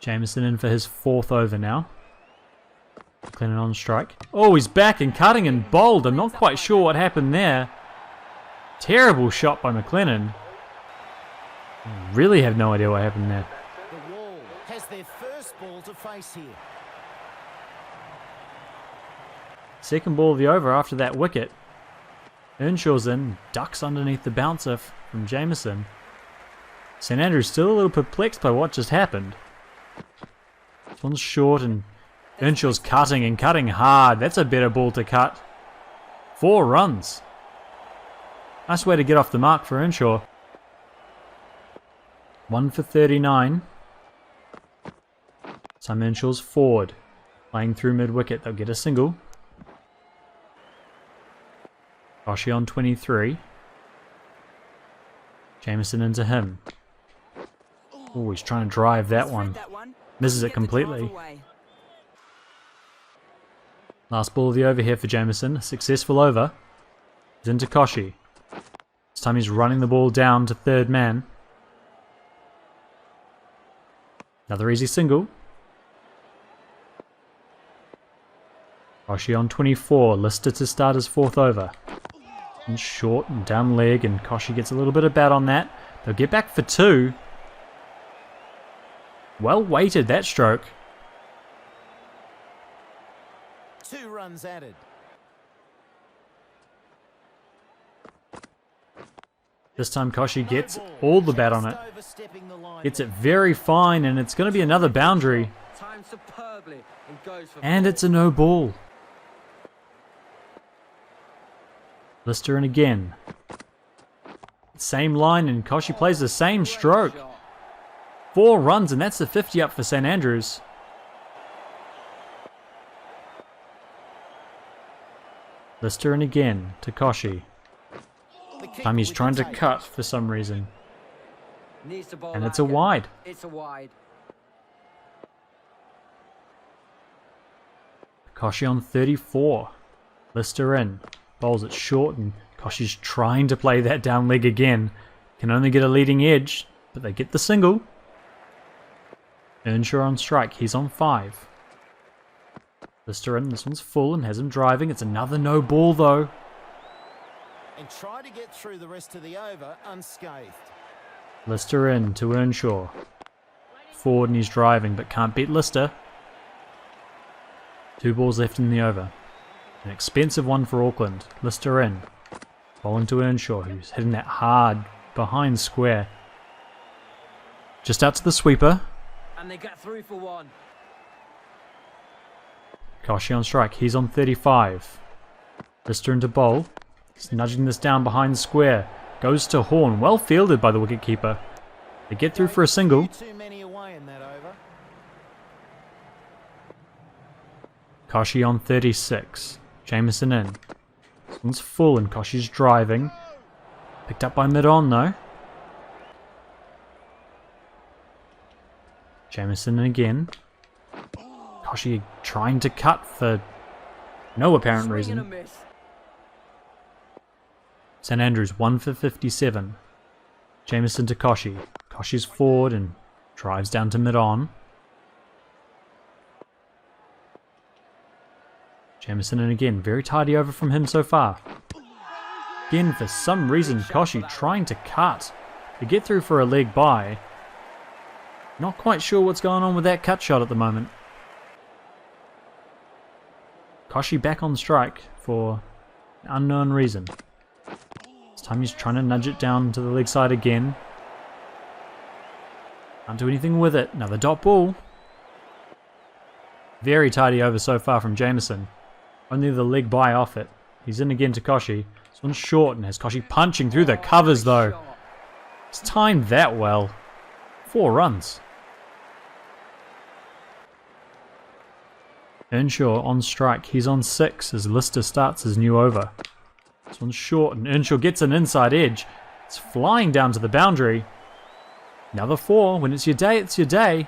Jameson in for his 4th over now. McLennan on strike. Oh, he's back and cutting and bowled. I'm not quite sure what happened there. Terrible shot by McLennan. Really have no idea what happened there. The Wall has their first ball to face here. 2nd ball of the over after that wicket. Earnshaw's in, ducks underneath the bouncer from Jameson. St Andrews still a little perplexed by what just happened. This one's short and Earnshaw's cutting and cutting hard. That's a better ball to cut. 4 runs. Nice way to get off the mark for Earnshaw. 1 for 39. Sam Earnshaw's forward. Playing through mid-wicket. They'll get a single. Koshi on 23. Jamieson into him. Oh, he's trying to drive that one. Misses it completely. Last ball of the over here for Jamieson. Successful over. He's into Koshi. This time he's running the ball down to third man. Another easy single. Koshi on 24. Lister to start his fourth over. And short and down leg, and Koshi gets a little bit of bat on that. They'll get back for 2. Well weighted, that stroke. 2 runs added. This time Koshi gets all the bat on it. Gets it very fine, and it's going to be another boundary. Timed superbly and goes for And it's a no ball. Lister in again. Same line, and Koshi plays the same stroke. 4 runs, and that's the 50 up for St Andrews. Lister in again to Koshi. Time he's trying to cut for some reason. Needs to bowl And that it's a again. wide. It's a wide. Koshi on 34. Lister in. Bowls it short, and Koshi's trying to play that down leg again. Can only get a leading edge, but they get the single. Earnshaw on strike. He's on 5. Lister in. This one's full and has him driving. It's another no ball though. And try to get through the rest of the over unscathed. Lister in to Earnshaw. Forward and he's driving, but can't beat Lister. 2 balls left in the over. An expensive one for Auckland. Lister in. Bowling to Earnshaw, who's hitting that hard behind square. Just out to the sweeper. And they get through for 1. Koshi on strike. He's on 35. Lister into bowl. He's nudging this down behind square. Goes to Horn. Well fielded by the wicketkeeper. They get through for a single. Too many away in that over. Koshi on 36. Jamieson in. This one's full and Koshi's driving. Picked up by mid-on though. Jamieson in again. Koshi trying to cut for no apparent Swing and a reason. miss. St Andrews 1 for 57. Jamieson to Koshi. Koshi's forward and drives down to mid-on. Jamieson in again. Very tidy over from him so far. Again, for some reason, Koshi trying to cut to get through for a leg by. Not quite sure what's going on with that cut shot at the moment. Koshi back on strike for an unknown reason. This time he's trying to nudge it down to the leg side again. Can't do anything with it. Another dot ball. Very tidy over so far from Jamieson. Only the leg by off it. He's in again to Koshi. This one's short and has Koshi punching through the covers though. It's timed that well. 4 runs. Earnshaw on strike. He's on 6 as Lister starts his new over. This one's short and Earnshaw gets an inside edge. It's flying down to the boundary. Another 4. When it's your day, it's your day.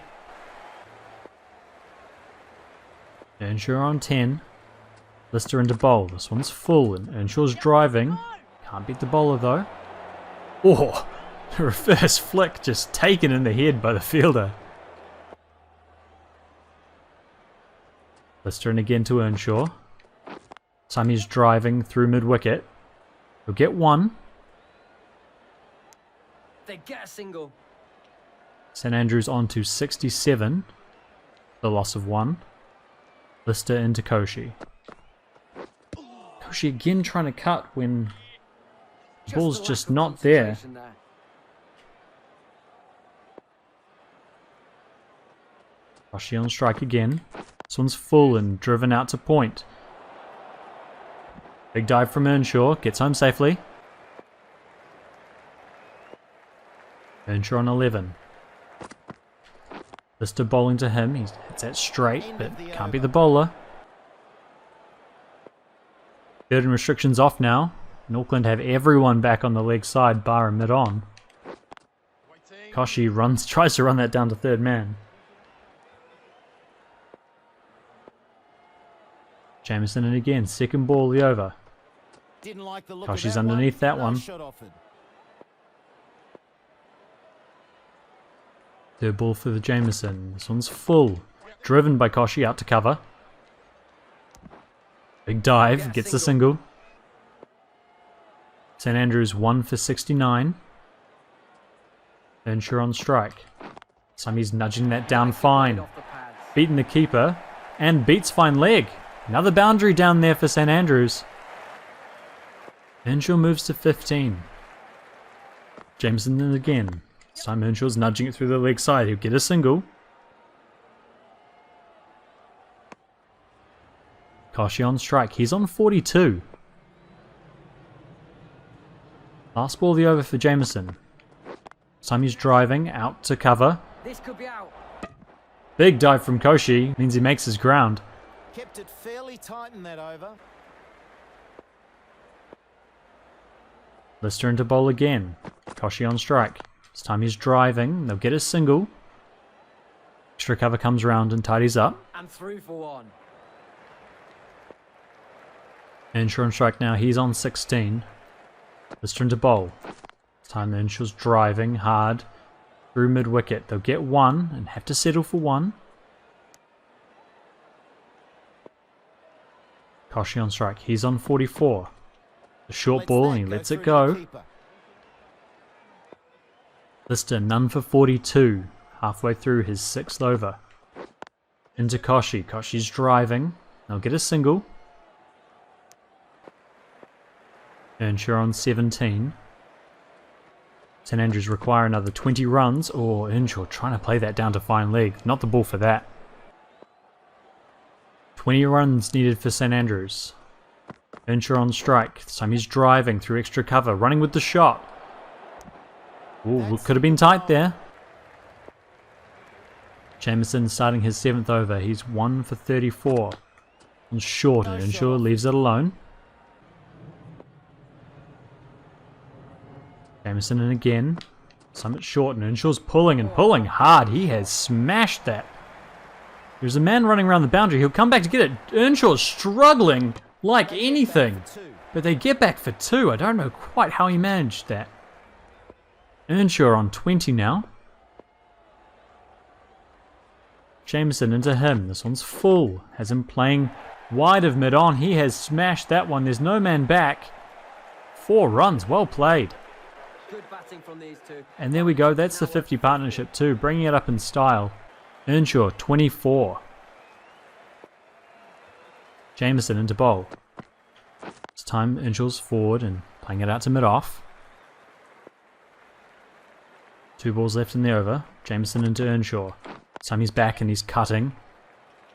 Earnshaw on 10. Lister into bowl. This one's full and Earnshaw's driving. Can't beat the bowler though. Oh, reverse flick just taken in the head by the fielder. Lister in again to Earnshaw. Time he's driving through mid-wicket. He'll get 1. They get a single. St Andrews on to 67. The loss of 1. Lister into Koshi. Koshi again trying to cut when the ball's the just lack of not there. concentration there. Koshi on strike again. This one's full and driven out to point. Big dive from Earnshaw. Gets home safely. Earnshaw on 11. Lister bowling to him. He hits that straight, but can't be the bowler. Third and restrictions off now. And Auckland have everyone back on the leg side, bar and mid-on. Koshi tries to run that down to third man. Jamieson in again, second ball of the over. Didn't like the look Koshi's of that underneath that No one. shot offered. Third ball for the Jamieson. This one's full. Driven by Koshi out to cover. Big dive, gets the single. St Andrews 1 for 69. Earnshaw on strike. Sammy's nudging that down fine. Beating the keeper and beats fine leg. Another boundary down there for St Andrews. Earnshaw moves to 15. Jameson in again. This time Earnshaw's nudging it through the leg side. He'll get a single. Koshi on strike. He's on 42. Last ball of the over for Jameson. This time he's driving out to cover. This could be out. Big dive from Koshi. Means he makes his ground. Kept it fairly tight in that over. Lister into bowl again. Koshi on strike. This time he's driving. They'll get a single. Extra cover comes round and tidies up. And through for one. Earnshaw on strike now. He's on 16. Lister into bowl. This time Earnshaw's driving hard through mid-wicket. They'll get one and have to settle for one. Koshi on strike. He's on 44. The short ball and he lets it go. Lister none for 42. Halfway through his 6th over. Into Koshi. Koshi's driving. They'll get a single. Earnshaw on 17. St Andrews require another 20 runs, or Earnshaw trying to play that down to fine leg. Not the ball for that. 20 runs needed for St Andrews. Earnshaw on strike. This time he's driving through extra cover, running with the shot. Ooh, could have been tight there. Jameson starting his 7th over. He's 1 for 34. On short, and Earnshaw leaves it alone. Jameson in again. Summit short, and Earnshaw's pulling and pulling hard. He has smashed that. There's a man running around the boundary. He'll come back to get it. Earnshaw's struggling like anything. But they get back for 2. I don't know quite how he managed that. Earnshaw on 20 now. Jameson into him. This one's full. Has him playing wide of mid-on. He has smashed that one. There's no man back. 4 runs. Well played. Good batting from these two. And there we go. That's the 50 partnership too. Bringing it up in style. Earnshaw 24. Jameson into bowl. This time Earnshaw's forward and playing it out to mid-off. 2 balls left in the over. Jameson into Earnshaw. This time he's back and he's cutting.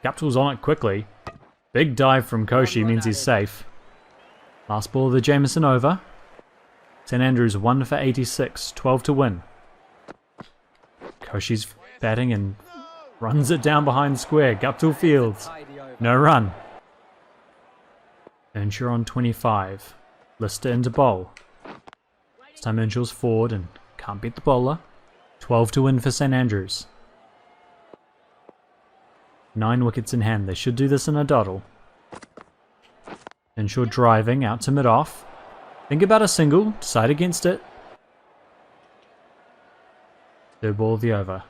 Guptill's on it quickly. Big dive from Koshi means he's safe. Last ball of the Jameson over. St Andrews 1 for 86. 12 to win. Koshi's batting and runs it down behind square. Guptill fields. No run. Earnshaw on 25. Lister into bowl. This time Earnshaw's forward and can't beat the bowler. 12 to win for St Andrews. 9 wickets in hand. They should do this in a dawdle. Earnshaw driving out to mid-off. Think about a single. Decide against it. 3rd ball of the over.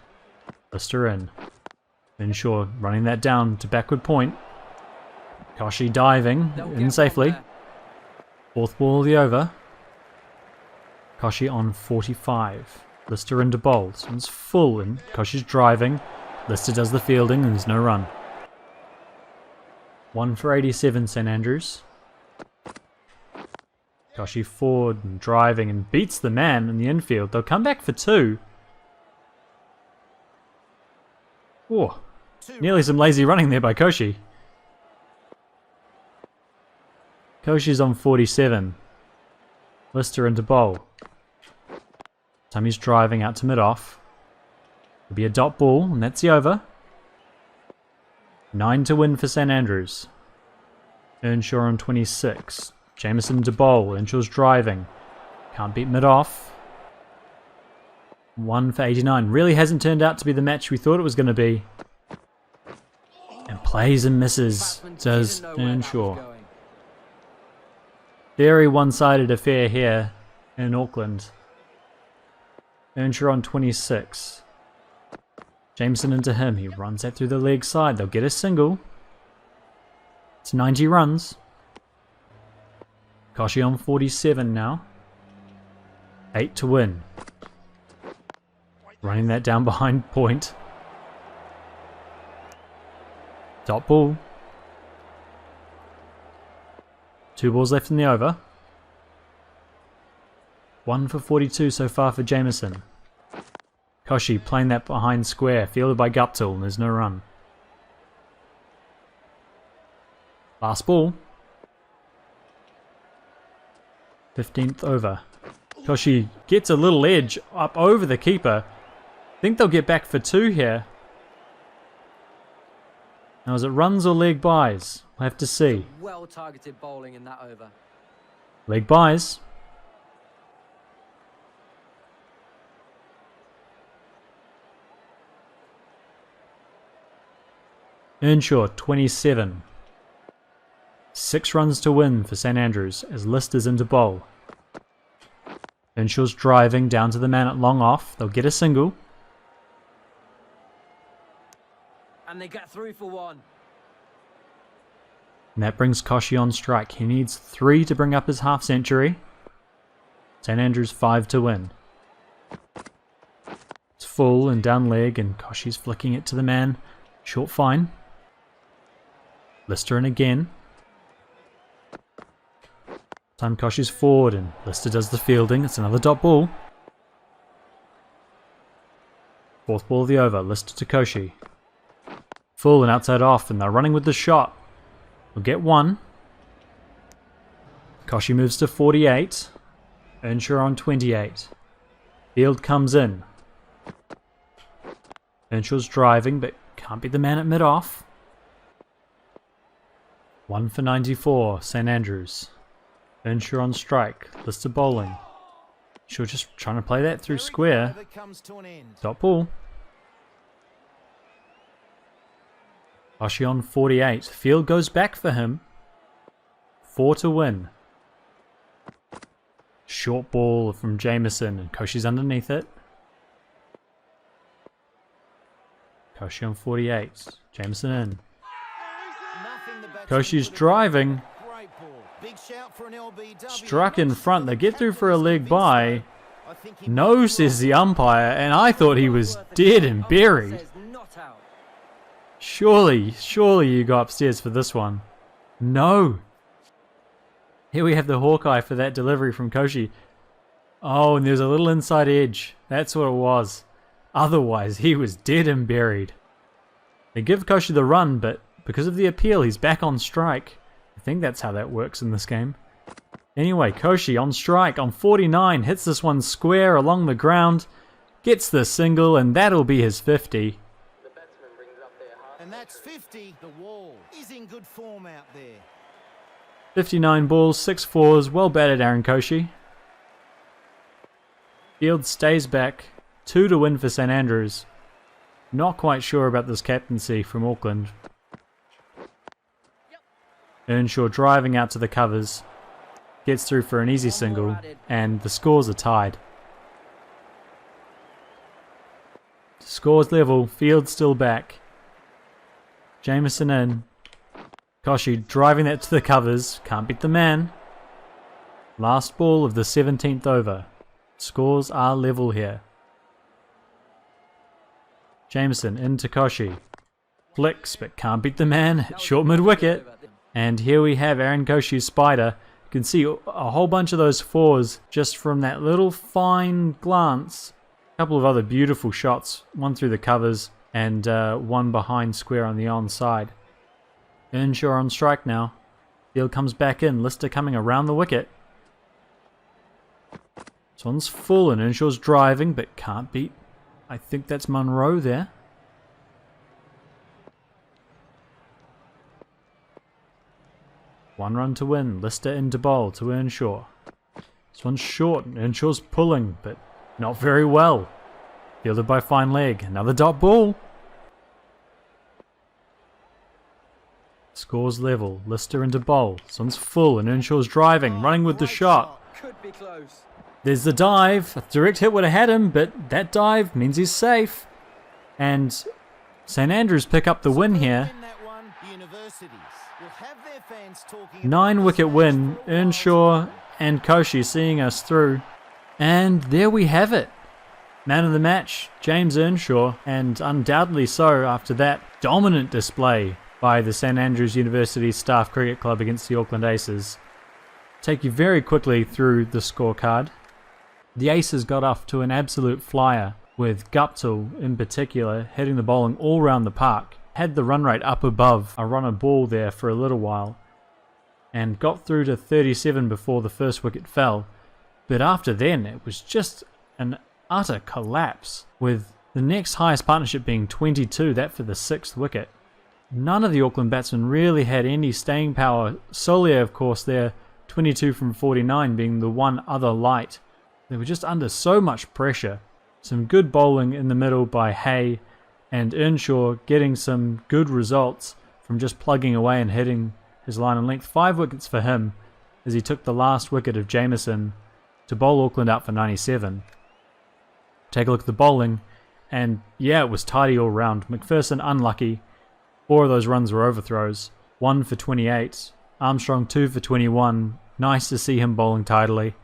Lister in. Earnshaw running that down to backward point. Koshi diving in safely. 4th ball of the over. Koshi on 45. Lister into bowl. This one's full and Koshi's driving. Lister does the fielding and there's no run. 1 for 87 St Andrews. Koshi forward and driving and beats the man in the infield. They'll come back for 2. Oh, nearly some lazy running there by Koshi. Koshi's on 47. Lister into bowl. Time he's driving out to mid-off. It'll be a dot ball, and that's the over. 9 to win for St Andrews. Earnshaw on 26. Jameson to bowl. Earnshaw's driving. Can't beat mid-off. 1 for 89. Really hasn't turned out to be the match we thought it was going to be. And plays and misses, does Earnshaw. Very one-sided affair here in Auckland. Earnshaw on 26. Jameson into him. He runs that through the leg side. They'll get a single. It's 90 runs. Koshi on 47 now. 8 to win. Running that down behind point. Dot ball. 2 balls left in the over. 1 for 42 so far for Jameson. Koshi playing that behind square, fielded by Guptill, and there's no run. Last ball. 15th over. Koshi gets a little edge up over the keeper. Think they'll get back for 2 here. Now is it runs or leg buys? We'll have to see. Well targeted bowling in that over. Leg buys. Earnshaw 27. 6 runs to win for St Andrews as List is into bowl. Earnshaw's driving down to the man at long off. They'll get a single. And they get through for 1. And that brings Koshi on strike. He needs 3 to bring up his half century. St Andrews 5 to win. It's full and down leg, and Koshi's flicking it to the man. Short fine. Lister in again. Time Koshi's forward and Lister does the fielding. It's another dot ball. 4th ball of the over. Lister to Koshi. Full and outside off, and they're running with the shot. We'll get 1. Koshi moves to 48. Earnshaw on 28. Field comes in. Earnshaw's driving, but can't beat the man at mid-off. 1 for 94, St Andrews. Earnshaw on strike. Lister bowling. Sure, just trying to play that through square. Dot ball. Koshi on 48. Field goes back for him. 4 to win. Short ball from Jameson, and Koshi's underneath it. Koshi on 48. Jameson in. Koshi's driving. Struck in front. They get through for a leg by. No, says the umpire, and I thought he was dead and buried. Surely you go upstairs for this one. No. Here we have the Hawkeye for that delivery from Koshi. Oh, and there's a little inside edge. That's what it was. Otherwise, he was dead and buried. They give Koshi the run, but because of the appeal, he's back on strike. I think that's how that works in this game. Anyway, Koshi on strike on 49, hits this one square along the ground, gets the single, and that'll be his 50. And that's 50. The wall is in good form out there. 59 balls, 6 fours, well batted Aaron Koshi. Field stays back, 2 to win for St Andrews. Not quite sure about this captaincy from Auckland. Earnshaw driving out to the covers. Gets through for an easy single, and the scores are tied. Scores level, Field still back. Jameson in. Koshi driving that to the covers, can't beat the man. Last ball of the 17th over. Scores are level here. Jameson into Koshi. Flicks, but can't beat the man. Short mid-wicket. And here we have Aaron Koshi's spider. You can see a whole bunch of those fours just from that little fine glance. A couple of other beautiful shots. One through the covers and one behind square on the onside. Earnshaw on strike now. Field comes back in. Lister coming around the wicket. This one's full and Earnshaw's driving but can't beat I think that's Munro there. One run to win. Lister into bowl to Earnshaw. This one's short. Earnshaw's pulling, but not very well. Fielded by fine leg. Another dot ball. Scores level. Lister into bowl. This one's full and Earnshaw's driving, running with the shot. Could be close. There's the dive. A direct hit would have had him, but that dive means he's safe. And St Andrews pick up the win here. 9-wicket win. Earnshaw and Koshi seeing us through. And there we have it. Man of the match, James Earnshaw, and undoubtedly so after that dominant display by the St Andrews University Staff Cricket Club against the Auckland Aces. Take you very quickly through the scorecard. The Aces got off to an absolute flyer, with Guptill in particular hitting the bowling all round the park. Had the run rate up above a runner ball there for a little while, and got through to 37 before the first wicket fell. But after then, it was just an utter collapse, with the next highest partnership being 22, that for the 6th wicket. None of the Auckland batsmen really had any staying power. Solier, of course, there, 22 from 49 being the one other light. They were just under so much pressure. Some good bowling in the middle by Hay, and Earnshaw getting some good results from just plugging away and hitting his line and length. 5 wickets for him as he took the last wicket of Jamieson to bowl Auckland out for 97. Take a look at the bowling, and yeah, it was tidy all round. McPherson unlucky. 4 of those runs were overthrows. 1 for 28. Armstrong 2 for 21. Nice to see him bowling tidily.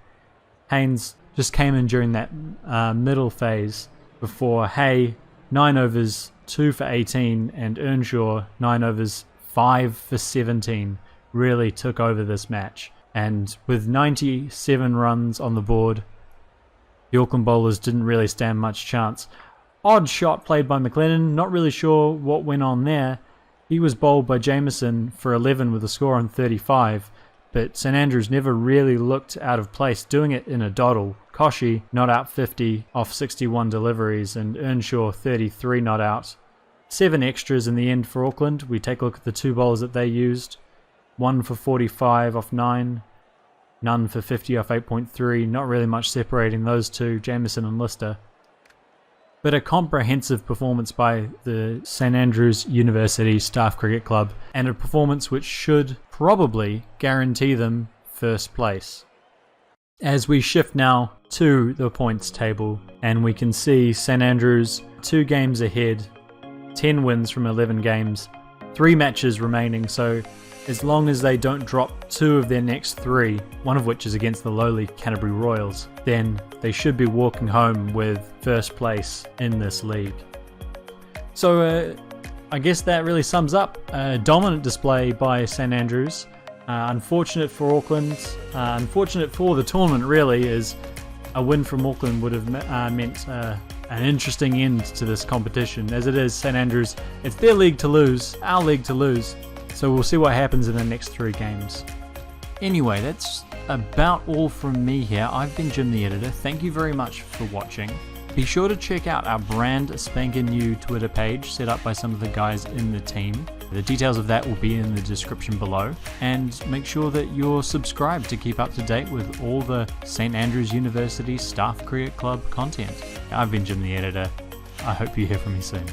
Haynes just came in during that middle phase before Hay 9 overs 2 for 18 and Earnshaw 9 overs 5 for 17 really took over this match. And with 97 runs on the board, the Auckland bowlers didn't really stand much chance. Odd shot played by McLennan, not really sure what went on there. He was bowled by Jamieson for 11 with a score on 35, but St Andrews never really looked out of place doing it in a dawdle. Koshi not out 50 off 61 deliveries and Earnshaw 33 not out. 7 extras in the end for Auckland. We take a look at the 2 bowlers that they used. 1 for 45 off 9, none for 50 off 8.3. Not really much separating those two, Jamieson and Lister. But a comprehensive performance by the St Andrews University Staff Cricket Club, and a performance which should probably guarantee them first place. As we shift now to the points table, and we can see St Andrews 2 games ahead, 10 wins from 11 games, 3 matches remaining, so as long as they don't drop 2 of their next 3, one of which is against the lowly Canterbury Royals, then they should be walking home with first place in this league. So I guess that really sums up a dominant display by St Andrews. Unfortunate for Auckland, unfortunate for the tournament really, is a win from Auckland would have meant an interesting end to this competition. As it is, St Andrews, it's their league to lose, our league to lose. So we'll see what happens in the next 3 games. Anyway, that's about all from me here. I've been Jim the Editor. Thank you very much for watching. Be sure to check out our brand spanking new Twitter page set up by some of the guys in the team. The details of that will be in the description below. And make sure that you're subscribed to keep up to date with all the St Andrews University Staff Cricket Club content. I've been Jim the Editor. I hope you hear from me soon.